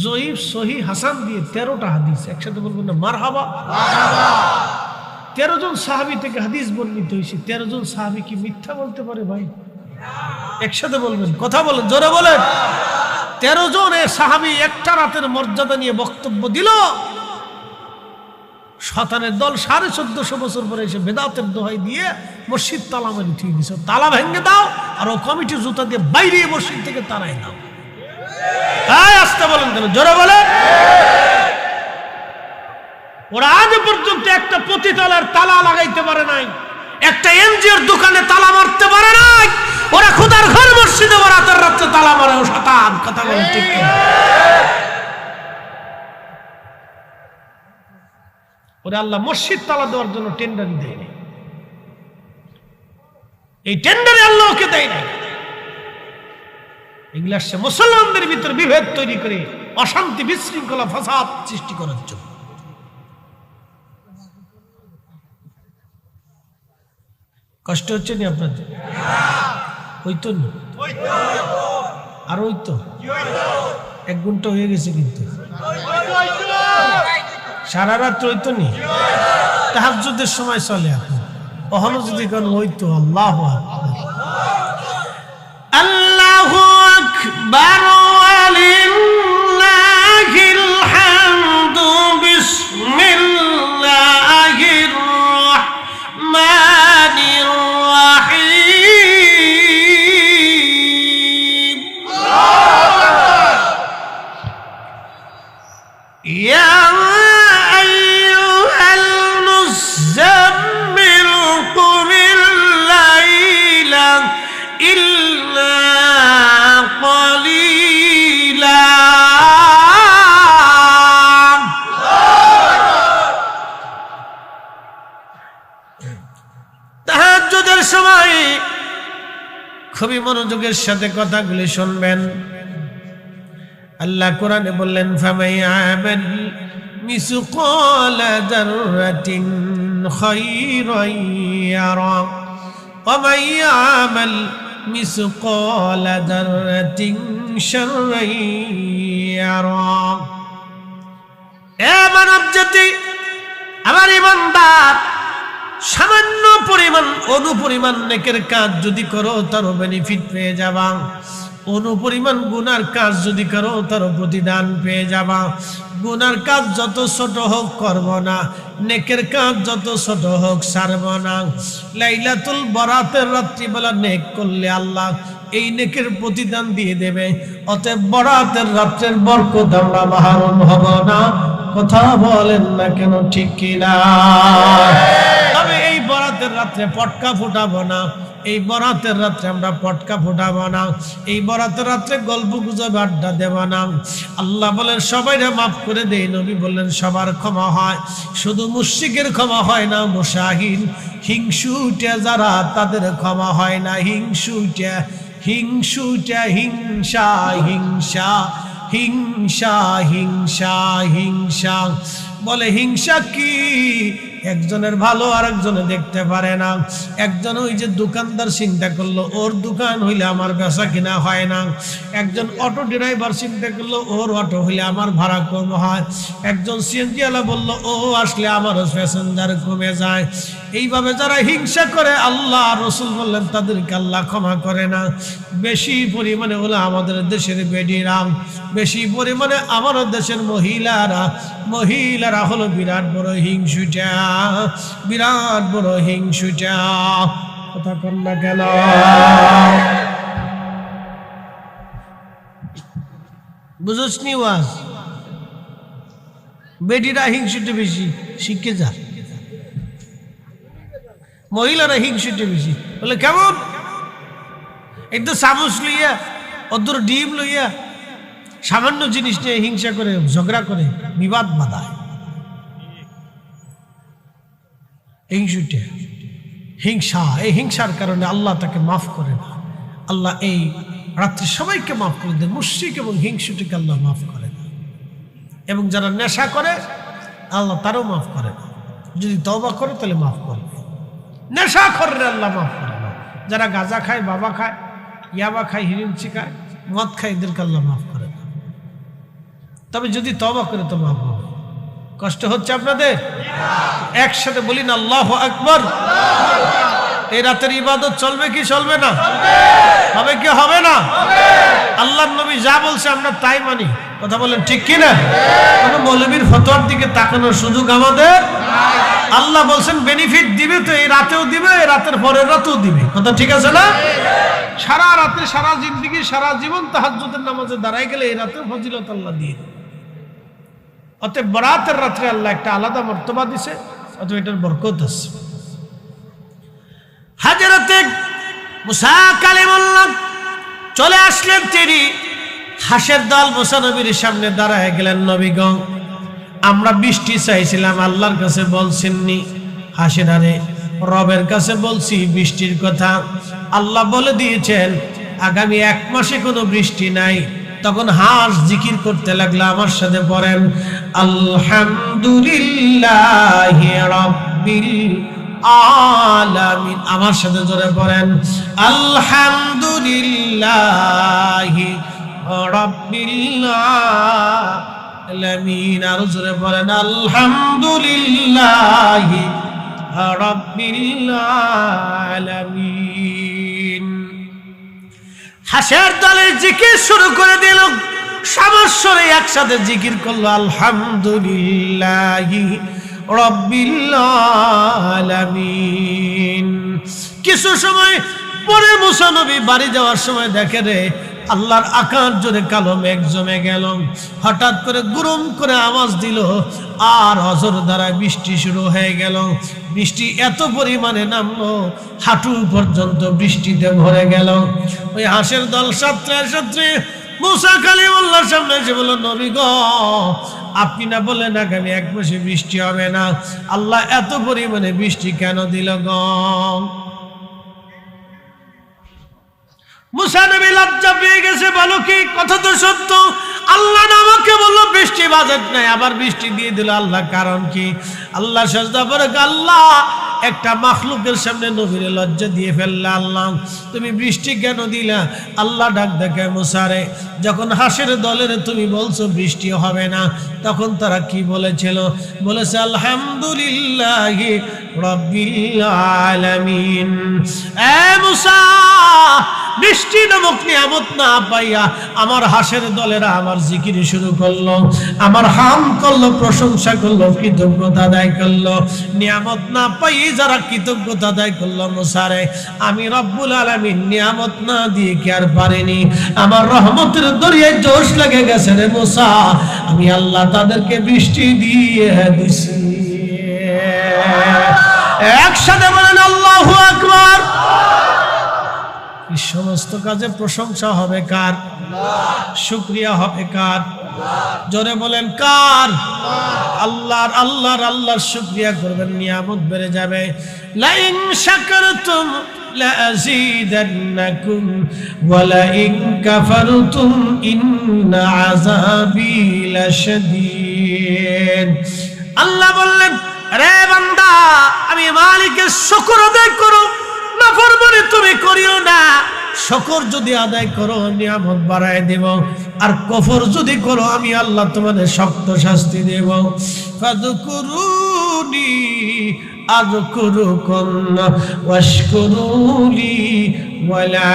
জয়ীফ, সহি, হাসান দিয়ে 13টা হাদিস। একসাথে বলবেন না মারহাবা। 13 জন সাহাবী থেকে হাদিস বর্ণিত হয়েছে। 13 জন সাহাবী কি মিথ্যা বলতে পারে ভাই? একসাথে বলবেন, কথা বলেন, জোরে বলেন। 13 জন সাহাবী একটা রাতের মর্যাদা নিয়ে বক্তব্য দিল। শয়তানের দল 1450 বছর পরে এসে বেদাতের দোহাই দিয়ে মসজিদ তালা মারি ঠিক দিছে। তালা ভেঙে দাও, আর ও কমিটি জুতা দিয়ে বাইরে মসজিদ থেকে তাড়াই দাও। আসতে বলেন কেন, জোরে বলেন। ওরা আজ পর্যন্ত একটা পতিতালার তালা লাগাইতে পারে নাই, একটা এনজিওর দোকানে তালা মারতে পারে নাই। ওরা খোদার ঘর মসজিদে বরাতের রাতে তালা মারে। ও শয়তান, কথা বলেন ঠিক কিনা? ওরা আল্লাহ মসজিদ তালা দেওয়ার জন্য টেন্ডারই দেয় নাই। এই টেন্ডারে আল্লাহ ওকে দেয় নাই। এগুলা সে মুসলমানদের ভিতর বিভেদ তৈরি করে অশান্তি বিশৃঙ্খলা ফাসাদ সৃষ্টি করার জন্য। কষ্ট হচ্ছে নি আপনাদের? হইতো না আর হইতো 1 ঘন্টা হয়ে গেছে কিন্তু সারা রাত হইতো নি। তাহাজ্জুদের সময় চলে এখন কখনো যদি কোন হইতো। আল্লাহু আকবার আল্লাহু আকবার ওয়ালিল্লাহিল হামদু বিসমিল্লাহির রাহমানির রাহিম। ইয়া আইয়ুহাল মুযাম্মিল কুমিল লাইলা ইল্লা কলিলা। তাহাজ্জুদের সময় খুবই মনোযোগের সাথে কথাগুলি শুনবেন। আল্লাহ কোরআনে বললেন ফামাইয়ামাল মিসকালা যাররাতিন খায়রান ইয়ারা ওয়া মাইয়ামাল মিসকালা যাররাতিন শাররান ইয়ারা। এ মানব জাতি, আমার ইমানদার, সামান্য পরিমাণ অনুপরিমাণ নেকের কাজ যদি করো তারও বেনিফিট পেয়ে যাবা, অনুপরিমাণ গুনার কাজ যদি করো তার প্রতিদান পেয়ে যাবা। গুনার কাজ যত ছোট হোক করব না, নেকের কাজ যত ছোট হোক ছাড়ব না। লাইলাতুল বরাতের রাত্রিবেলা নেক করলে আল্লাহ এই নেকের প্রতিদান দিয়ে দেবে। অতএব বরাতের রাত্রের বরকত আমরা মাহরুম হব না। কথা বলেন না কেন, ঠিক কিনা? তবে এই বরাতের রাত্রে পটকা ফুটাবো না, এই বরাতের রাত্রে আমরা পটকা ফুটাবো না, এই বরাতের রাত্রে গল্প গুজব আড্ডা দেব না। আল্লাহ বলেন সবাইরে মাফ করে দেই, নবী বললেন সবার ক্ষমা হয়, শুধু মুশরিকের ক্ষমা হয় না, মুশাহিন হিংসুটা যারা তাদের ক্ষমা হয় না। হিংসুটা হিংসুটা হিংসা হিংসা হিংসা হিংসা হিংসা। বলে হিংসা কি? একজনের ভালো আর একজনে দেখতে পারে না। একজন ওই যে দোকানদার চিন্তা করলো ওর দোকান হইলে আমার বেচা কিনা হয় না। একজন অটো ড্রাইভার চিন্তা করলো ওর অটো হইলে আমার ভাড়া কম হয়। একজন সিএনজি ওয়ালা বললো ও আসলে আমারও প্যাসেঞ্জার কমে যায়। এইভাবে যারা হিংসা করে আল্লাহ রসুল বললেন তাদেরকে আল্লাহ ক্ষমা করে না। বেশি পরিমাণে হলো আমাদের দেশের বেডিরাম, বেশি পরিমাণে আমাদের দেশের মহিলারা হলো বিরাট বড় হিংসুটা, বিরাট বড় হিংসুটা। কথা কর না কেন? বুঝছনি ওয়াজ? বেডিরা হিংসুটা বেশি, শিখে যা। মহিলারা হিংসুটা বেশি। বলে কেমন? একটু চামচ লইয়া, অদূর ডিম লইয়া, সামান্য জিনিস নিয়ে হিংসা করে, ঝগড়া করে, বিবাদ বাঁধায়। হিংসুটে হিংসা, এই হিংসার কারণে আল্লাহ তাকে মাফ করে না। আল্লাহ এই রাত্রে সবাইকে মাফ করে দেন, মুশরিক এবং হিংসুটিকে আল্লাহ মাফ করে না। এবং যারা নেশা করে আল্লাহ তারও মাফ করে না। যদি তওবা করে তাহলে মাফ করবে। নেশা করে আল্লাহ মাফ করে না। যারা গাঁজা খায়, বাবা খায়, ইয়াবা খায়, হিরিঞ্চি খায়, মদ খায়, এদেরকে আল্লাহ মাফ করে না। তবে যদি তওবা করে তো মাফ হবে। কষ্ট হচ্ছে আপনাদের? একসাথে বলি না আল্লাহু আকবার। এই রাতের ইবাদত চলবে কি চলবে না? হবে কি হবে না? আল্লাহর নবী যা বলছে আমরা তাই মানি। কথা বলেন ঠিক কি না? কোন মৌলবীর ফতোয়ার দিকে তাকানোর সুযোগ আমাদের নাই। আল্লাহ বলছেন বেনিফিট দিবে তো এই রাতেও দিবে, এই রাতের পরের রাতেও দিবে। কথা ঠিক আছে না? সারা রাতে, সারা জিন্দেগি, সারা জীবন তাহাজ্জুদের নামাজে দাঁড়ায় গেলে এই রাতের ফজিলত আল্লাহ দিয়ে। অতএব বরাতের রাত্রে আল্লাহ একটা আলাদা মর্তবা দিছে, অতএব এটার বরকত আছে। হযরতে মুসা কালিমুল্লাহ চলে আসলেন। তিনি হাঁসের দল মুসা নবীর সামনে দাঁড়ায় গেলেন। নবীগণ, আমরা বৃষ্টি চাইছিলাম, আল্লাহর কাছে বলছেননি। হাসিনারে রবের কাছে বলছি বৃষ্টির কথা, আল্লাহ বলে দিয়েছেন আগামী 1 মাসে কোনো বৃষ্টি নাই। তখন হাঁস জিকির করতে লাগলো, আমার সাথে পড়েন আলহামদুলিল্লাহি রাব্বিল আলামিন। আমার সাথে জোরে পড়েন আলহামদুলিল্লাহি রাব্বিল আলামিন। আর জোরে পড়েন আলহামদুলিল্লাহি রাব্বিল আলামিন। হাসের দলের জিকির শুরু করে দিল, সমস্যরে একসাথে জিকির করলো আলহামদুলিল্লাহি রাব্বিল আলামিন। কিছু সময় পরে মুসা নবী বাড়ি যাওয়ার সময় দেখে রে আল্লাহর আকাশ জোরে কালো মেঘ জমে গেল। হঠাৎ করে গুরুম করে আওয়াজ দিল, আর হজর দ্বারা বৃষ্টি শুরু হয়ে গেল। বৃষ্টি এত পরিমাণে নামলো, হাঁটু পর্যন্ত বৃষ্টিতে ভরে গেল। ওই হাঁসের দল সাঁতরে মুসা কালিমুল্লাহর সামনে এসে বলল, নবী গো, আপনি না বললেন আগামী 1 মাসে বৃষ্টি হবে না, আল্লাহ এত পরিমাণে বৃষ্টি কেন দিল গো? মুসা নবী লজ্জা পেয়ে গেছে, বলো কি? কথা তো সত্য। আল্লাহ আমাকে বললো বৃষ্টি বাজেট নাই, আবার বৃষ্টি দিয়ে দিল, আল্লাহ কারণ কি? আল্লাহ সাজদা করে আল্লাহ একটা মাখলুকের সামনে নবীরে লজ্জা দিয়ে ফেললা, আল্লাহ তুমি বৃষ্টি কেন দিলা? আল্লাহ ডাক দেখে মুসারে, যখন হাসের দলের তুমি বলছো বৃষ্টি হবে না, তখন তারা কি বলেছিল? বলেছে আলহামদুলিল্লাহি রাব্বিল আলামিন। এ মুসা, বৃষ্টি নামক নিয়ামত না পাইয়া আমার হাসের দলেরা আমার জিকির শুরু করলো, আমার হাম করলো, প্রশংসা করলো, কৃতজ্ঞতা আদায় করলো। নিয়ামত না পাই যারা কৃতজ্ঞতা আদায় করলো, মুসারে আমি রব্বুল আলামিন নিয়ামত না দিয়ে কি আর পারিনি? আমার রহমতের দরিয়ায় জোশ লেগে গেছে রে মুসা, আমি আল্লাহ তাদেরকে বৃষ্টি দিয়ে দিছি। একসাথে বলেন আল্লাহু আকবার। এই সমস্ত কাজে প্রশংসা হবে কার? শুকরিয়া হবে কার? জোরে বলেন কার? আল্লাহর। আল্লাহর শুকরিয়া করবেন, নিয়ামত বেড়ে যাবে। লাইন শাকারতুম লাযীদান্নাকুম ওয়া লাইন কাফারতুম ইন্না আযাবি লাশাদীদ। আল্লাহ বললেন, রে বান্দা, আমি মালিকের শুকর আদায় করো, নাফরমানি তুমি করিও না। শুকর যদি আদায় করো নিয়ামত বাড়ায় দেব, আর কফর যদি করো আমি আল্লাহ তোমাদের শক্ত শাস্তি দেব। ফাযকুরুনি আযকুরুকুম ওয়াশকুরুলি ওয়ালা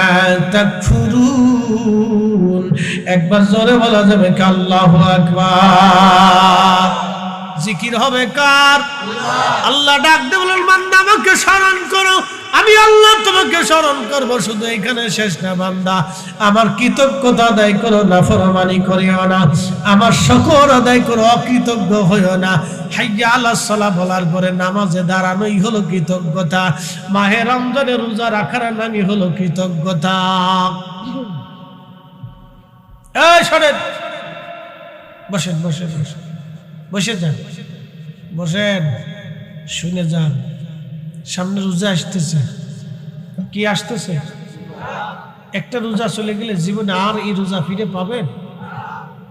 তাকফুরুন। একবার জোরে বলা যাবে কি আল্লাহু আকবার? জিকির হবে কার? আল্লাহ ডাক দিয়ে বলেন, বান্দা আমাকে স্মরণ করো, আমি আল্লাহ তোমাকে স্মরণ করব। শুধু এখানে শেষ না বান্দা, আমার কৃতজ্ঞতা আদায় করো, নাফরমানি করিও না, আমার শুকর আদায় করো, অকৃতজ্ঞ হইও না। হাইয়া আলাস সালাহ বলার পরে নামাজে দাঁড়ানোই হলো কৃতজ্ঞতা। মাহে রমজানে রোজা রাখার নামই হলো কৃতজ্ঞতা। এই শোনেন, বসেন বসেন বসেন, বসে যান, বসেন, শুনে যান। সামনে রোজা আসতেছে। কি আসতেছে? একটা রোজা চলে গেলে জীবনে আর এই রোজা ফিরে পাবেন?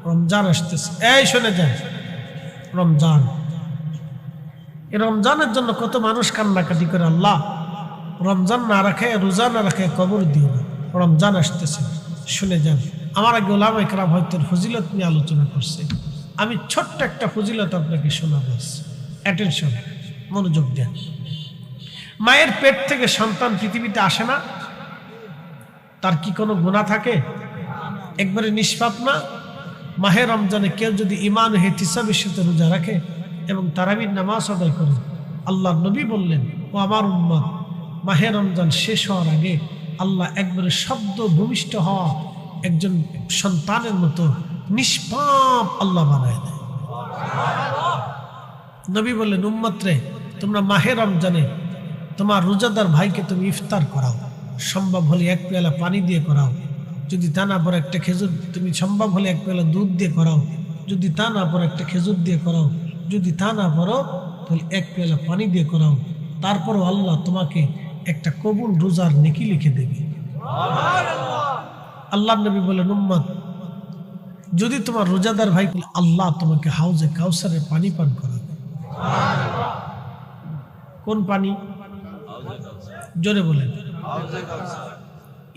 রমজান আসতেছে। এই শুনে যান, রমজান, এই রমজানের জন্য কত মানুষ কান্নাকাটি করে, আল্লাহ রমজান না রাখে, রোজা না রাখে কবর দিও না। রমজান আসতেছে, শুনে যান। আমার আগে ওলামা ইকরাম হয়তো ফজিলত নিয়ে আলোচনা করছে, আমি ছোট্ট একটা ফজিলত আপনাকে শোনাবো। অ্যাটেনশন, মনোযোগ দেন। মায়ের পেট থেকে সন্তান পৃথিবীতে আসে না, তার কি কোনো গুনাহ থাকে? একবারে নিষ্পাপ না? মাহে রমজানে কেউ যদি ঈমান ও ইহতিসাবের সাথে রোজা রাখে এবং তারাবির নামাজ আদায় করে, আল্লাহর নবী বললেন, ও আমার উম্মত, মাহে রমজান শেষ হওয়ার আগে আল্লাহ একবারে শব্দ ভূমিষ্ঠ হওয়া একজন সন্তানের মতো নিষ্পাপ আল্লাহ বানায় দেয়। নবী বললেন, উম্মত রে, তোমরা মাহে রমজানে তোমার রোজাদার ভাইকে তুমি ইফতার করাও, সম্ভব হলে 1 পেয়ালা পানি দিয়ে করাও, যদি তা না পরে একটা খেজুর, তুমি সম্ভব হলে 1 পেয়ালা দুধ দিয়ে করাও, যদি তা না পরে একটা খেজুর দিয়ে করাও, যদি তা না পারো তাহলে 1 পেয়ালা পানি দিয়ে করাও। তারপরও আল্লাহ তোমাকে একটা কবুল রোজার নেকি লিখে দেবে। আল্লাহর নবী বলেন, উম্মত যদি তোমার রোজাদার ভাই, আল্লাহ তোমাকে হাউজে কাউসারের পানি পান করাবে। কোন পানি? জোরে বলেন।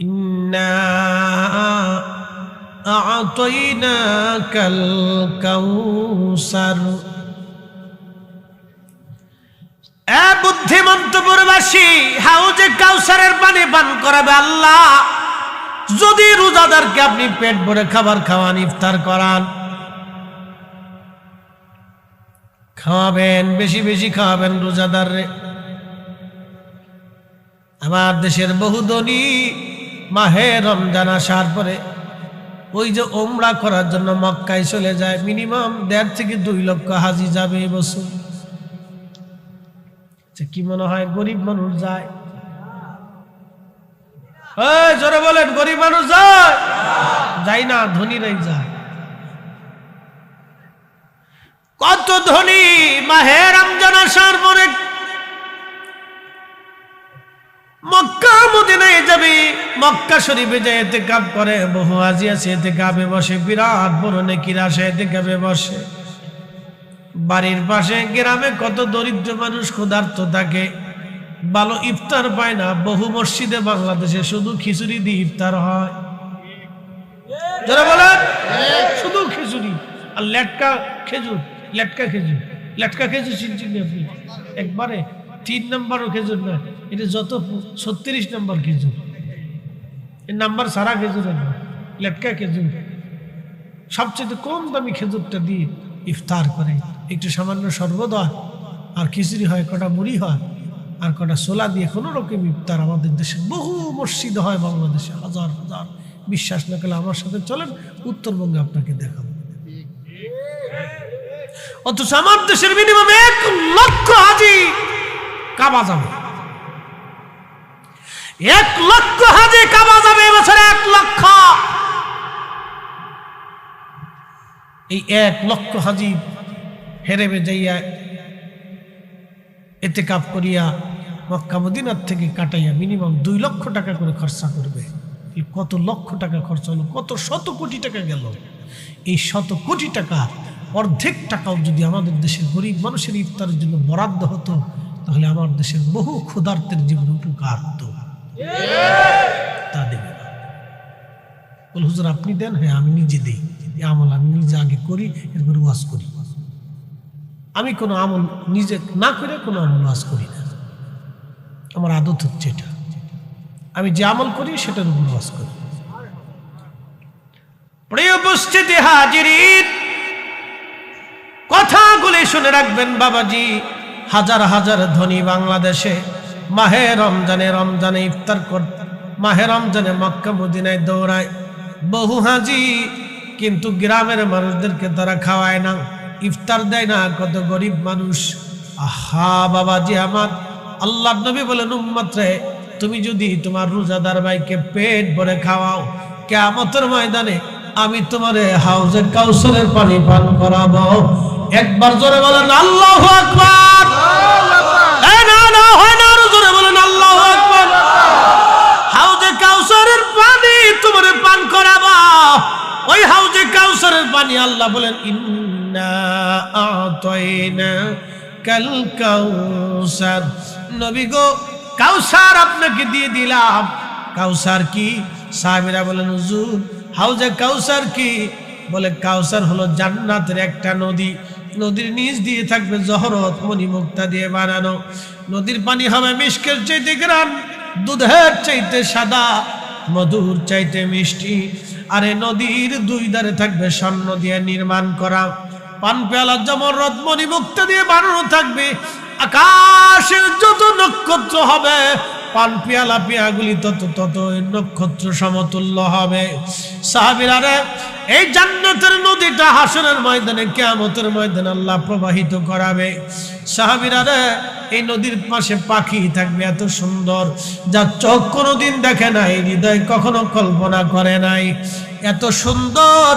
ইন্না আ'তাইনাকাল কাউসার। এ বুদ্ধিমন্তপুরবাসী, হাউজে কাউসারের পানি পান করাবে আল্লাহ যদি রোজাদারকে আপনি পেট ভরে খাবার খাওয়ান, ইফতার করান। খাওয়াবেন, বেশি বেশি খাওয়াবেন রোজাদার রে। আমার দেশের বহু ধনী মাহে রমজান আসার পরে ওই যে ওমরা করার জন্য মক্কায় চলে যায়, মিনিমাম 1.5 থেকে 2 লক্ষ হাজি যাবে এবছর। কি মনে হয় গরিব মানুষ যায়? জোরে বলেন, গরিব মানুষ যায়? যাই না, ধনীরাই যায়। কত ধনী মাহে রমজান আসার পরে মক্কা মদিনায় যাবে, মক্কা শরীফে যায় ইতিকাফ করে। বহু হাজি আছে ইতিকাফে বসে, বিরাট বড় নেকির আশায় ইতিকাফে বসে। বাড়ির পাশে গ্রামে কত দরিদ্র মানুষ ক্ষুধার্ত থাকে, ভালো ইফতার পায় না। বহু মসজিদে বাংলাদেশে শুধু খিচুড়ি দিয়ে ইফতার হয়। যারা বলেন শুধু খিচুড়ি আর লেটকা খেজুর, লেটকা খেজুর, লেটকা খেজুর চিনছেন আপনি? একবারে 3 নম্বরও খেজুর না, এটা যত 36 নম্বর খেজুর, এই নাম্বার সারা খেজুর লেটকা খেজুর। সবচেয়ে কম দামি খেজুরটা দিয়ে ইফতার করে। একটু সামান্য শরবত হয়, আর খিচুড়ি হয়, কটা মুড়ি হয়, আর কটা ছোলা দিয়ে কোনো রকম ইফতার। আমাদের দেশে বহু মসজিদ হয়, বাংলাদেশে হাজার হাজার। বিশ্বাস না করলে আমার সাথে চলেন, উত্তরবঙ্গে আপনাকে দেখাবো। অথচ আমার দেশের মিনিমাম 1 লক্ষ হাজি কাবা যাবে। 1 লক্ষ হাজি কাবা যাবে এবছর, 1 লক্ষ। এই 1 লক্ষ হাজি হেরেবে যাইয়া ইতিকাফ করিয়া মক্কা মদিনার থেকে কাটাইয়া মিনিমাম 2 লক্ষ টাকা করে খরচা করবে। কত লক্ষ টাকা খরচা হলো, কত শত কোটি টাকা গেল। এই শত কোটি টাকা অর্ধেক টাকাও যদি আমাদের দেশের গরিব মানুষের ইফতারের জন্য বরাদ্দ হতো, তাহলে আমার দেশের বহু ক্ষুধার্তের জীবন উপকার হতো। তা দেবে না। বল হুজুর আপনি দেন? হ্যাঁ আমি নিজে দিই। আমল আমি নিজে আগে করি, এরপরে ওয়াজ করি। আমি কোনো আমল নিজে না করে কোনো আমল ওয়াজ করি না। আমার আদত হচ্ছে এটা, আমি যে আমল করি সেটার উপর ওয়াজ করি। প্রিয় উপস্থিতি হাজিরিন, কথাগুলি শুনে রাখবেন বাবাজি। হাজার হাজার ধনী বাংলাদেশে মাহে রমজানে ইফতার করতে, মাহে রমজানে মক্কা মদিনায় দৌড়ায় বহু হাজি, কিন্তু গ্রামের মানুষদেরকে তারা খাওয়ায় না, ইফতার দেয় না। কত গরিব মানুষ। আহা বাবাজি আমার, আল্লাহর নবী বলেন, উম্মত রে, তুমি যদি তোমার রোজাদার ভাইকে পেট ভরে খাওয়াও, কিয়ামতের ময়দানে আমি তোমারে হাউজে কাউসারের পানি পান করাবো। একবার জোরে বলেন আল্লাহু আকবার। না হয় না, আরো জোরে বলেন আল্লাহু আকবার। হাউজে কাউসারের পানি তোমারে পান করাবো। ওই হাউজে কাউসারের পানি আল্লাহ বলেন, ইন্না আ'তাইনাকাল কাউসার। নবী গো, কাউসার আপনাকে দিয়ে দিলাম। কাউসার কি? সাহাবীরা বলেন, হুজুর হাউজে কাউসার কি? বলে কাউসার হলো জান্নাতের একটা নদী। নদীর নিচ দিয়ে থাকবে জহরত মণিমুক্তা দিয়ে বানানো। নদীর পানি হবে মিষ্কের চাইতে গ্রান, দুধের চাইতে সাদা, মধুর চাইতে মিষ্টি। আর এই নদীর 2 ধারে থাকবে স্বর্ণ দিয়ে নির্মাণ করা। পান পেয়ালা জমরত মণিমুক্তা দিয়ে বানানো থাকবে। আকাশের যত নক্ষত্র হবে, পান পেয়ালা পেয়াগুলি তত নক্ষত্র সমতুল্য হবে। সাহাবীরা রে, এই জান্নাতের নদীটা হাসরের ময়দানে, কিয়ামতের ময়দানে আল্লাহ প্রবাহিত করাবে। সাহাবীরা রে, এই নদীর পাশে পাখি থাকবে এত সুন্দর, যা চোখ কোনোদিন দেখে নাই, হৃদয় কখনো কল্পনা করে নাই। এত সুন্দর।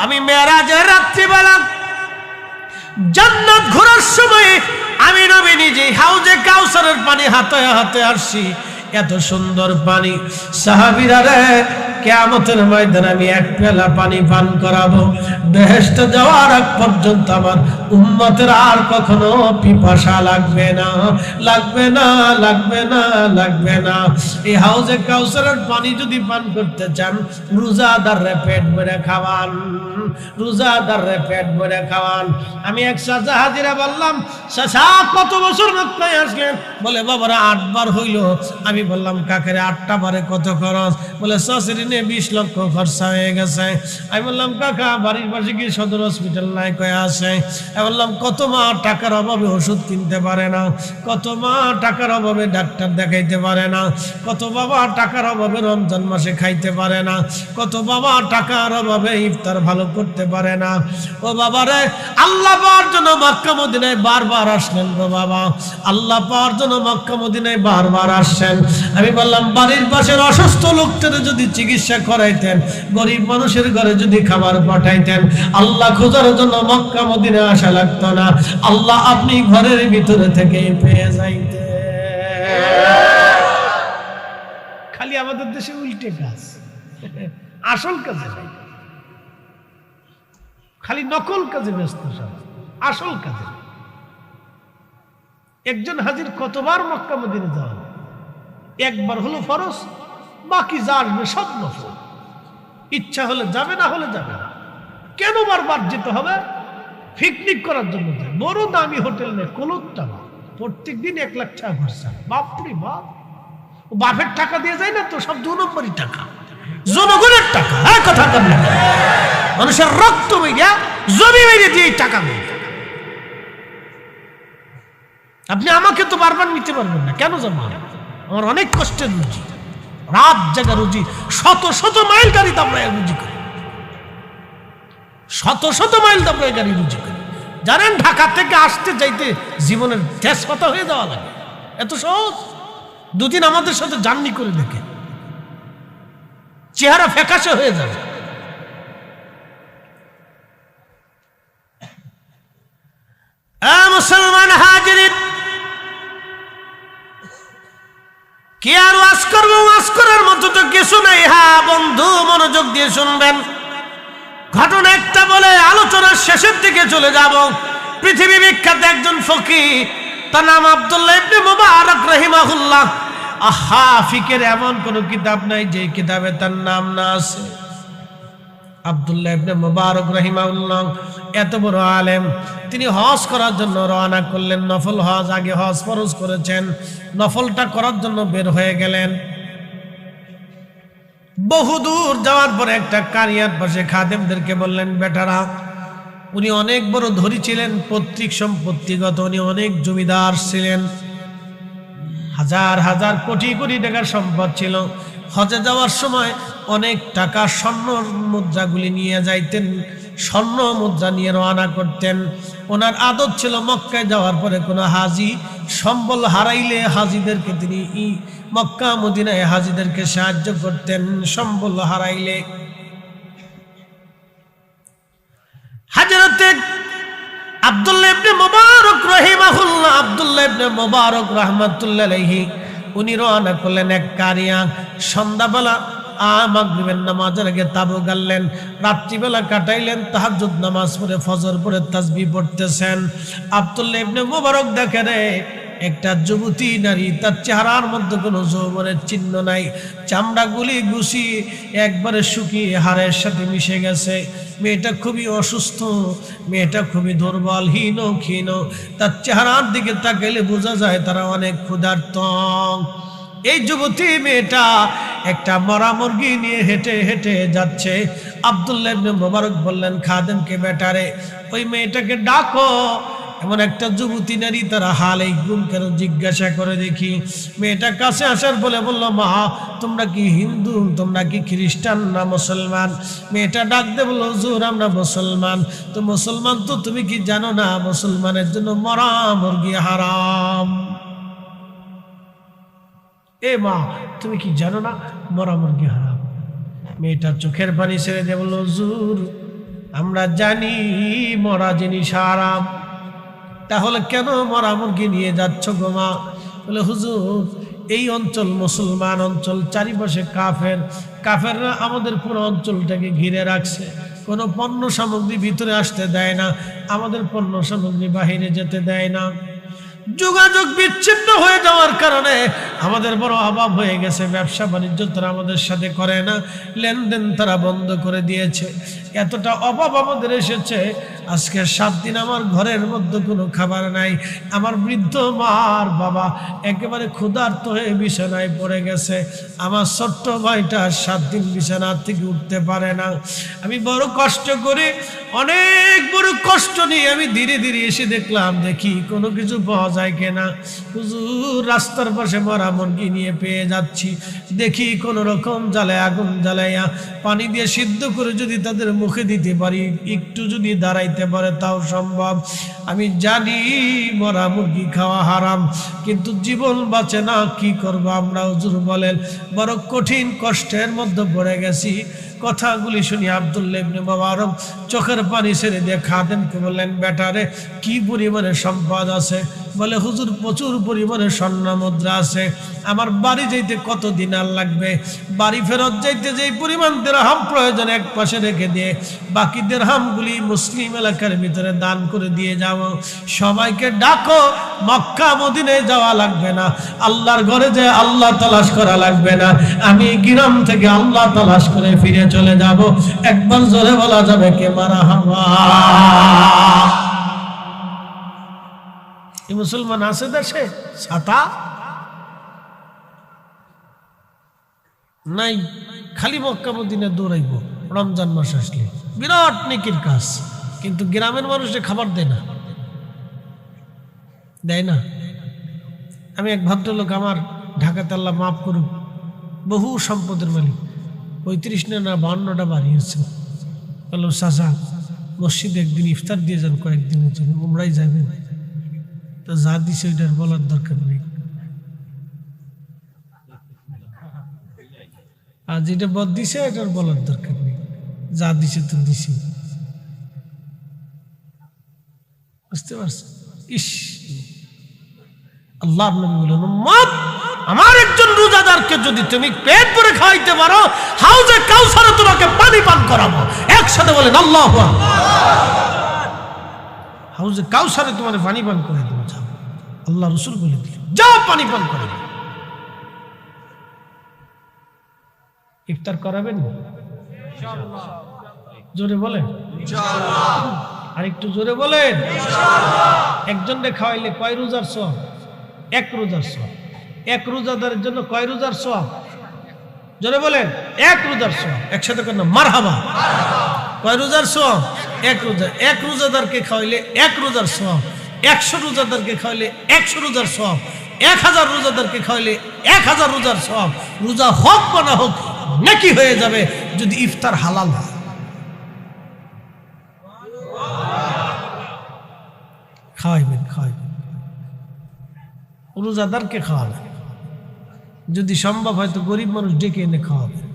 আমি মেরাজের রাত্রিবেলা জান্নাত ঘোরার সময় আমি নবী নিজে হাউজে কাউসারের পানি হাতে হাতে আসছি। এত সুন্দর পানি। সাহাবীরা রে, কিয়ামতের ময়দানে আমি এক পেয়ালা পানি পান করাবো, বেহেশতে যাওয়ার আগ পর্যন্ত আমার উম্মতের আর কখনো পিপাসা লাগবে না, লাগবে না, লাগবে না, লাগবে না। এই হাউজে কাউসারের পানি যদি পান করতে চান, রোজাদাররে পেট ভরে খাওয়ান, রোজাদাররে পেট ভরে খাওয়ান। আমি এক চাচা হাজিরা বললাম, চাচা কত বছর মক্কায় আসলেন? বলে বাবারা 8 বার হইল। আমি বললাম কাকেরে 8টা বারে কত খরচ? বলে চাচির নিয়ে 20 লক্ষ খরচা হয়ে গেছে। আমি বললাম কাকা বাড়ির পাশে কি সদর হসপিটাল নাই? কয়ে আছে। আমি বললাম কত মা টাকার অভাবে ওষুধ কিনতে পারে না, কত মা টাকার অভাবে ডাক্তার দেখাইতে পারে না, কত বাবা টাকার অভাবে রমজান মাসে খাইতে পারে না, কত বাবা টাকার অভাবে ইফতার ভালো করতে পারে না। ও বাবারে, আল্লাহ পাওয়ার জন্য মক্কা মদিনায় বারবার আসলেন গো বাবা, আল্লাহ পাওয়ার জন্য মক্কা মদিনায় বারবার আসছেন। আমি বললাম বাড়ির পাশের অসুস্থ লোকদের যদি চিকিৎসা করাইতেন, গরিব মানুষের ঘরে যদি খাবার পাঠাইতেন, আল্লাহ খোঁজার জন্য মক্কা মদিনায় আসা লাগতো না, আল্লাহ আপনি ঘরের ভিতরে থেকে পেয়ে যাইতেন। খালি আমাদের দেশে উল্টে কাজ, আসল কাজে নাই, খালি নকল কাজে ব্যস্ত সব, আসল কাজে। একজন হাজির কতবার মক্কা মদিনা যাওয়া? একবার হলো ফরজ, বাকি যা আসবে সব নফল। ইচ্ছা হলে যাবে, না হলে যাবে না। কেন বারবার যেতে হবে? পিকনিক করার জন্য যায়, বড় দামি হোটেল নেই, কলকাতা প্রত্যেক দিন 1 লাখ টাকা খরচা। বাপরে বাপ, বাপের টাকা দিয়ে যায় না তো, সব 2 নম্বরই টাকা, জনগণের টাকা। হ্যাঁ কথা বললেন, মানুষের রক্ত মেরিয়া জমি মেরে দিয়ে টাকা মেরে। আপনি আমাকে তো বারবার নিতে পারবেন না, কেন জমা? আমার অনেক কষ্টের রুজি, রাত জাগা রুজি, শত শত মাইল গাড়ি দাবড়ায় রুজি করি, শত শত মাইল দাবড়ায় গাড়ি রুজি করি। জানেন ঢাকা থেকে আসতে যাইতে জীবনের দেশ কথা হয়ে যাওয়া লাগে, এত সহজ? 2 দিন আমাদের সাথে জার্নি করে দেখে চেহারা ফ্যাকাশে হয়ে যাবে। মুসলমান হাজিরিন, কি আর ওয়াজ করবো? ওয়াজ করার মতো তো কিছু নাই। হ্যাঁ বন্ধু, মনোযোগ দিয়ে শুনবেন। ঘটনা একটা বলে আলোচনার শেষের দিকে চলে যাব। পৃথিবী বিখ্যাত একজন ফকিহ, তার নাম আব্দুল্লাহ ইবনে মুবারক রাহিমাহুল্লাহ। আহা, ফিকের এমন কোন কিতাব নাই যে কিতাবে তার নাম না আছে। আব্দুল্লাহ ইবনে মুবারক রাহিমাহুল্লাহ এত বড় আলেম, তিনি হজ করার জন্য রওনা করলেন। নফল হজ, আগে হজ ফরজ করেছেন, নফলটা করার জন্য বের হয়ে গেলেন। বহুদূর যাওয়ার পরে একটা কারিয়ার পাশে খাদেমদেরকে বললেন, বেটারা, উনি অনেক বড় ধনী ছিলেন, পৈতৃক সম্পত্তিগত, উনি অনেক জমিদার ছিলেন, হাজার হাজার কোটি কোটি টাকার সম্পদ ছিল। হজে যাওয়ার সময় অনেক টাকা স্বর্ণ মুদ্রাগুলি নিয়ে যাইতেন, স্বর্ণ মুদ্রা নিয়ে রওনা করতেন। ওনার আদত ছিল মক্কায় যাওয়ার পরে কোনো হাজি সম্বল হারাইলে হাজিদেরকে তিনি মক্কা মদিনায় হাজিদেরকে সাহায্য করতেন সম্বল হারাইলে। হযরতে আব্দুল্লাহ ইবনে মুবারক রাহিমাহুল্লাহ, আব্দুল্লাহ ইবনে মুবারক রাহমাতুল্লাহ আলাইহি, উনি রওনা করলেন এক কারিয়া। সন্ধ্যাবেলা মাগরিবের নামাজের আগে তাবু গাড়লেন, রাত্রিবেলা কাটাইলেন, তাহাজ্জুদ নামাজ পড়ে ফজর পড়ে তাসবিহ পড়তেছেন। আব্দুল্লাহ ইবনে মুবারক দেখে রে, একটা যুবতী নারী, তার চেহারার মধ্যে কোনো যৌবনের চিহ্ন নাই, চামড়াগুলি গুছি একবারে শুকিয়ে হাড়ের সাথে মিশে গেছে। মেয়েটা খুবই অসুস্থ, মেয়েটা খুবই দুর্বল, হীন ক্ষীণ। তার চেহারার দিকে তাকাইলে বোঝা যায় তারা অনেক ক্ষুধার্ত। এই যুবতী মেয়েটা একটা মরা মুরগি নিয়ে হেঁটে হেঁটে যাচ্ছে। আব্দুল্লাহ ইবনে মুবারক বললেন খাদেমকে, বেটারে, ওই মেয়েটাকে ডাকো। এমন একটা যুবতী নারী, তারা হাল এই গুম কেন জিজ্ঞাসা করে দেখি। মেয়েটা কাছে আসার বলে বলল, মা, তোমরা কি হিন্দু, তোমরা কি খ্রিস্টান না মুসলমান? মেয়েটা ডাক দে বলল, হুজুর আমরা মুসলমান। তো মুসলমান তো তুমি কি জানো না মুসলমানের জন্য মরা মুরগি হারাম? এ মা, তুমি কি জানো না মরা মুরগি হারাম? মেয়েটা চোখের পানি ছেড়ে দিয়ে বলল, হুজুর আমরা জানি মরা জিনিস হারাম, তাহলে কেন মরা মুরগি নিয়ে যাচ্ছ গো মা? বলে, হুজুর এই অঞ্চল মুসলমান অঞ্চল, চারিপাশে কাফেররা আমাদের পুরো অঞ্চলটাকে ঘিরে রাখছে। কোনো পণ্য সামগ্রী ভিতরে আসতে দেয় না, আমাদের পণ্য সামগ্রী বাহিরে যেতে দেয় না। যোগাযোগ বিচ্ছিন্ন হয়ে যাওয়ার কারণে আমাদের বড় অভাব হয়ে গেছে। ব্যবসা বাণিজ্য তারা আমাদের সাথে করে না, লেনদেন তারা বন্ধ করে দিয়েছে। এতটা অভাব আমাদের এসেছে, আজকে 7 দিন আমার ঘরের মধ্যে কোনো খাবার নাই। আমার বৃদ্ধ মার বাবা একেবারে ক্ষুধার্ত হয়ে বিছানায় পড়ে গেছে। আমার ছোট্ট ভাইটা 7 দিন বিছানা থেকে উঠতে পারে না। আমি বড় কষ্ট করে, অনেক বড় কষ্ট নিয়ে আমি ধীরে ধীরে এসে দেখি কোনো কিছু পাওয়া যায় কিনা। হুজুর, রাস্তার পাশে মরা মুরগি নিয়ে পেয়ে যাচ্ছি। দেখি কোনো রকম জ্বালায়, আগুন জ্বালাইয়া পানি দিয়ে সিদ্ধ করে যদি তাদের মুখে দিতে পারি, একটু যদি দাঁড়াইতে পারে তাও সম্ভব। আমি জানি মরা মুরগি খাওয়া হারাম, কিন্তু জীবন বাঁচে না, কি করব আমরা? হুজুর বলেন, বড় কঠিন কষ্টের মধ্যে পড়ে গেছি। কথাগুলি শুনি আব্দুল্লাহ ইবনে মুবারক চোখের পানি ছেড়ে দিয়ে খাদেমকে বললেন, বেটারে কি পরিমাণে সম্পদ আছে? বলে, হুজুর প্রচুর পরিমাণে স্বর্ণ মুদ্রা আছে। আমার বাড়ি যাইতে কত দিনার লাগবে? বাড়ি ফেরত যাইতে যেই পরিমাণ দিরহাম প্রয়োজন এক পাশে রেখে দিয়ে বাকি দিরহামগুলি মুসলিম এলাকার ভিতরে দান করে দিয়ে যাও। সবাইকে ডাকো, মক্কা মদিনায় যাওয়া লাগবে না, আল্লাহর ঘরে যে আল্লাহ তালাশ করা লাগবে না, আমি গ্রাম থেকে আল্লাহ তালাশ করে ফিরে চলে যাব। একবার জোরে বলা যাবে কে মারহাবা? এই মুসলমান আছে দেশে? ছাতা নাই, খালি মক্কা মদিনা দৌড়াইব রমজান মাস আসলে, বিরাট নেকির কাজ। কিন্তু গ্রামের মানুষে খাবার দেয় না। আমি এক ভদ্রলোক, আমার ঢাকাতে আল্লাহ মাফ করুক, বহু সম্পদের মালিক, 35 না 52টা বাড়ি আছে। বললাম, চাচা মসজিদে একদিন ইফতার দিয়ে যান, কয়েকদিনের জন্য উমরাই যাবেন। তো যা দিছে ওইটার বলার দরকার নেই, আর যেটা বদ দিছে এটার বলার দরকার নেই, যা দিছে তো দিছে। বুঝতে পারছেন? ইস, আল্লাহর নবী বলেন, উম্মত, আমার একজন রোজাদারকে যদি তুমি পেট ভরে খাওয়াইতে পারো, হাউজে কাউসারে তোমাকে পানি পান করাবো। একসাথে বলেন আল্লাহু আকবার। হাউজে কাউসারে তোমার পানি পান করে দেবো, যাও। আল্লাহ রাসূল বলে দিলেন, যাও পানি পান করে দাও। ইফতার করাবেন ইনশাআল্লাহ? জোরে বলেন ইনশাআল্লাহ। আর একটু জোরে বলেন ইনশাআল্লাহ। একজনকে খাওয়াইলে কয় রোজার সওয়াব? 1 রোজার সওয়াব। 1 রোজাদারের জন্য কয় রোজার সওয়াব? জোরে বলেন 1 রোজার সওয়াব। একসাথে করেন না, মারহাবা। কয় রোজার সওয়াব? 1 রোজা। 1 রোজাদারকে খাওয়াইলে 1 রোজার সওয়াব। 100 রোজাদারকে খাওয়াইলে 100 রোজার সওয়াব। 1000 রোজাদারকে খাওয়াইলে 1000 রোজার সওয়াব। রোজা হোক বা না হোক নেকি হয়ে যাবে, যদি ইফতার হালাল হয়। খাওয়াইবেন, রোজাদারকে খাওয়াবেন, যদি সম্ভব হয় তো গরিব মানুষ ডেকে এনে খাওয়াবেন।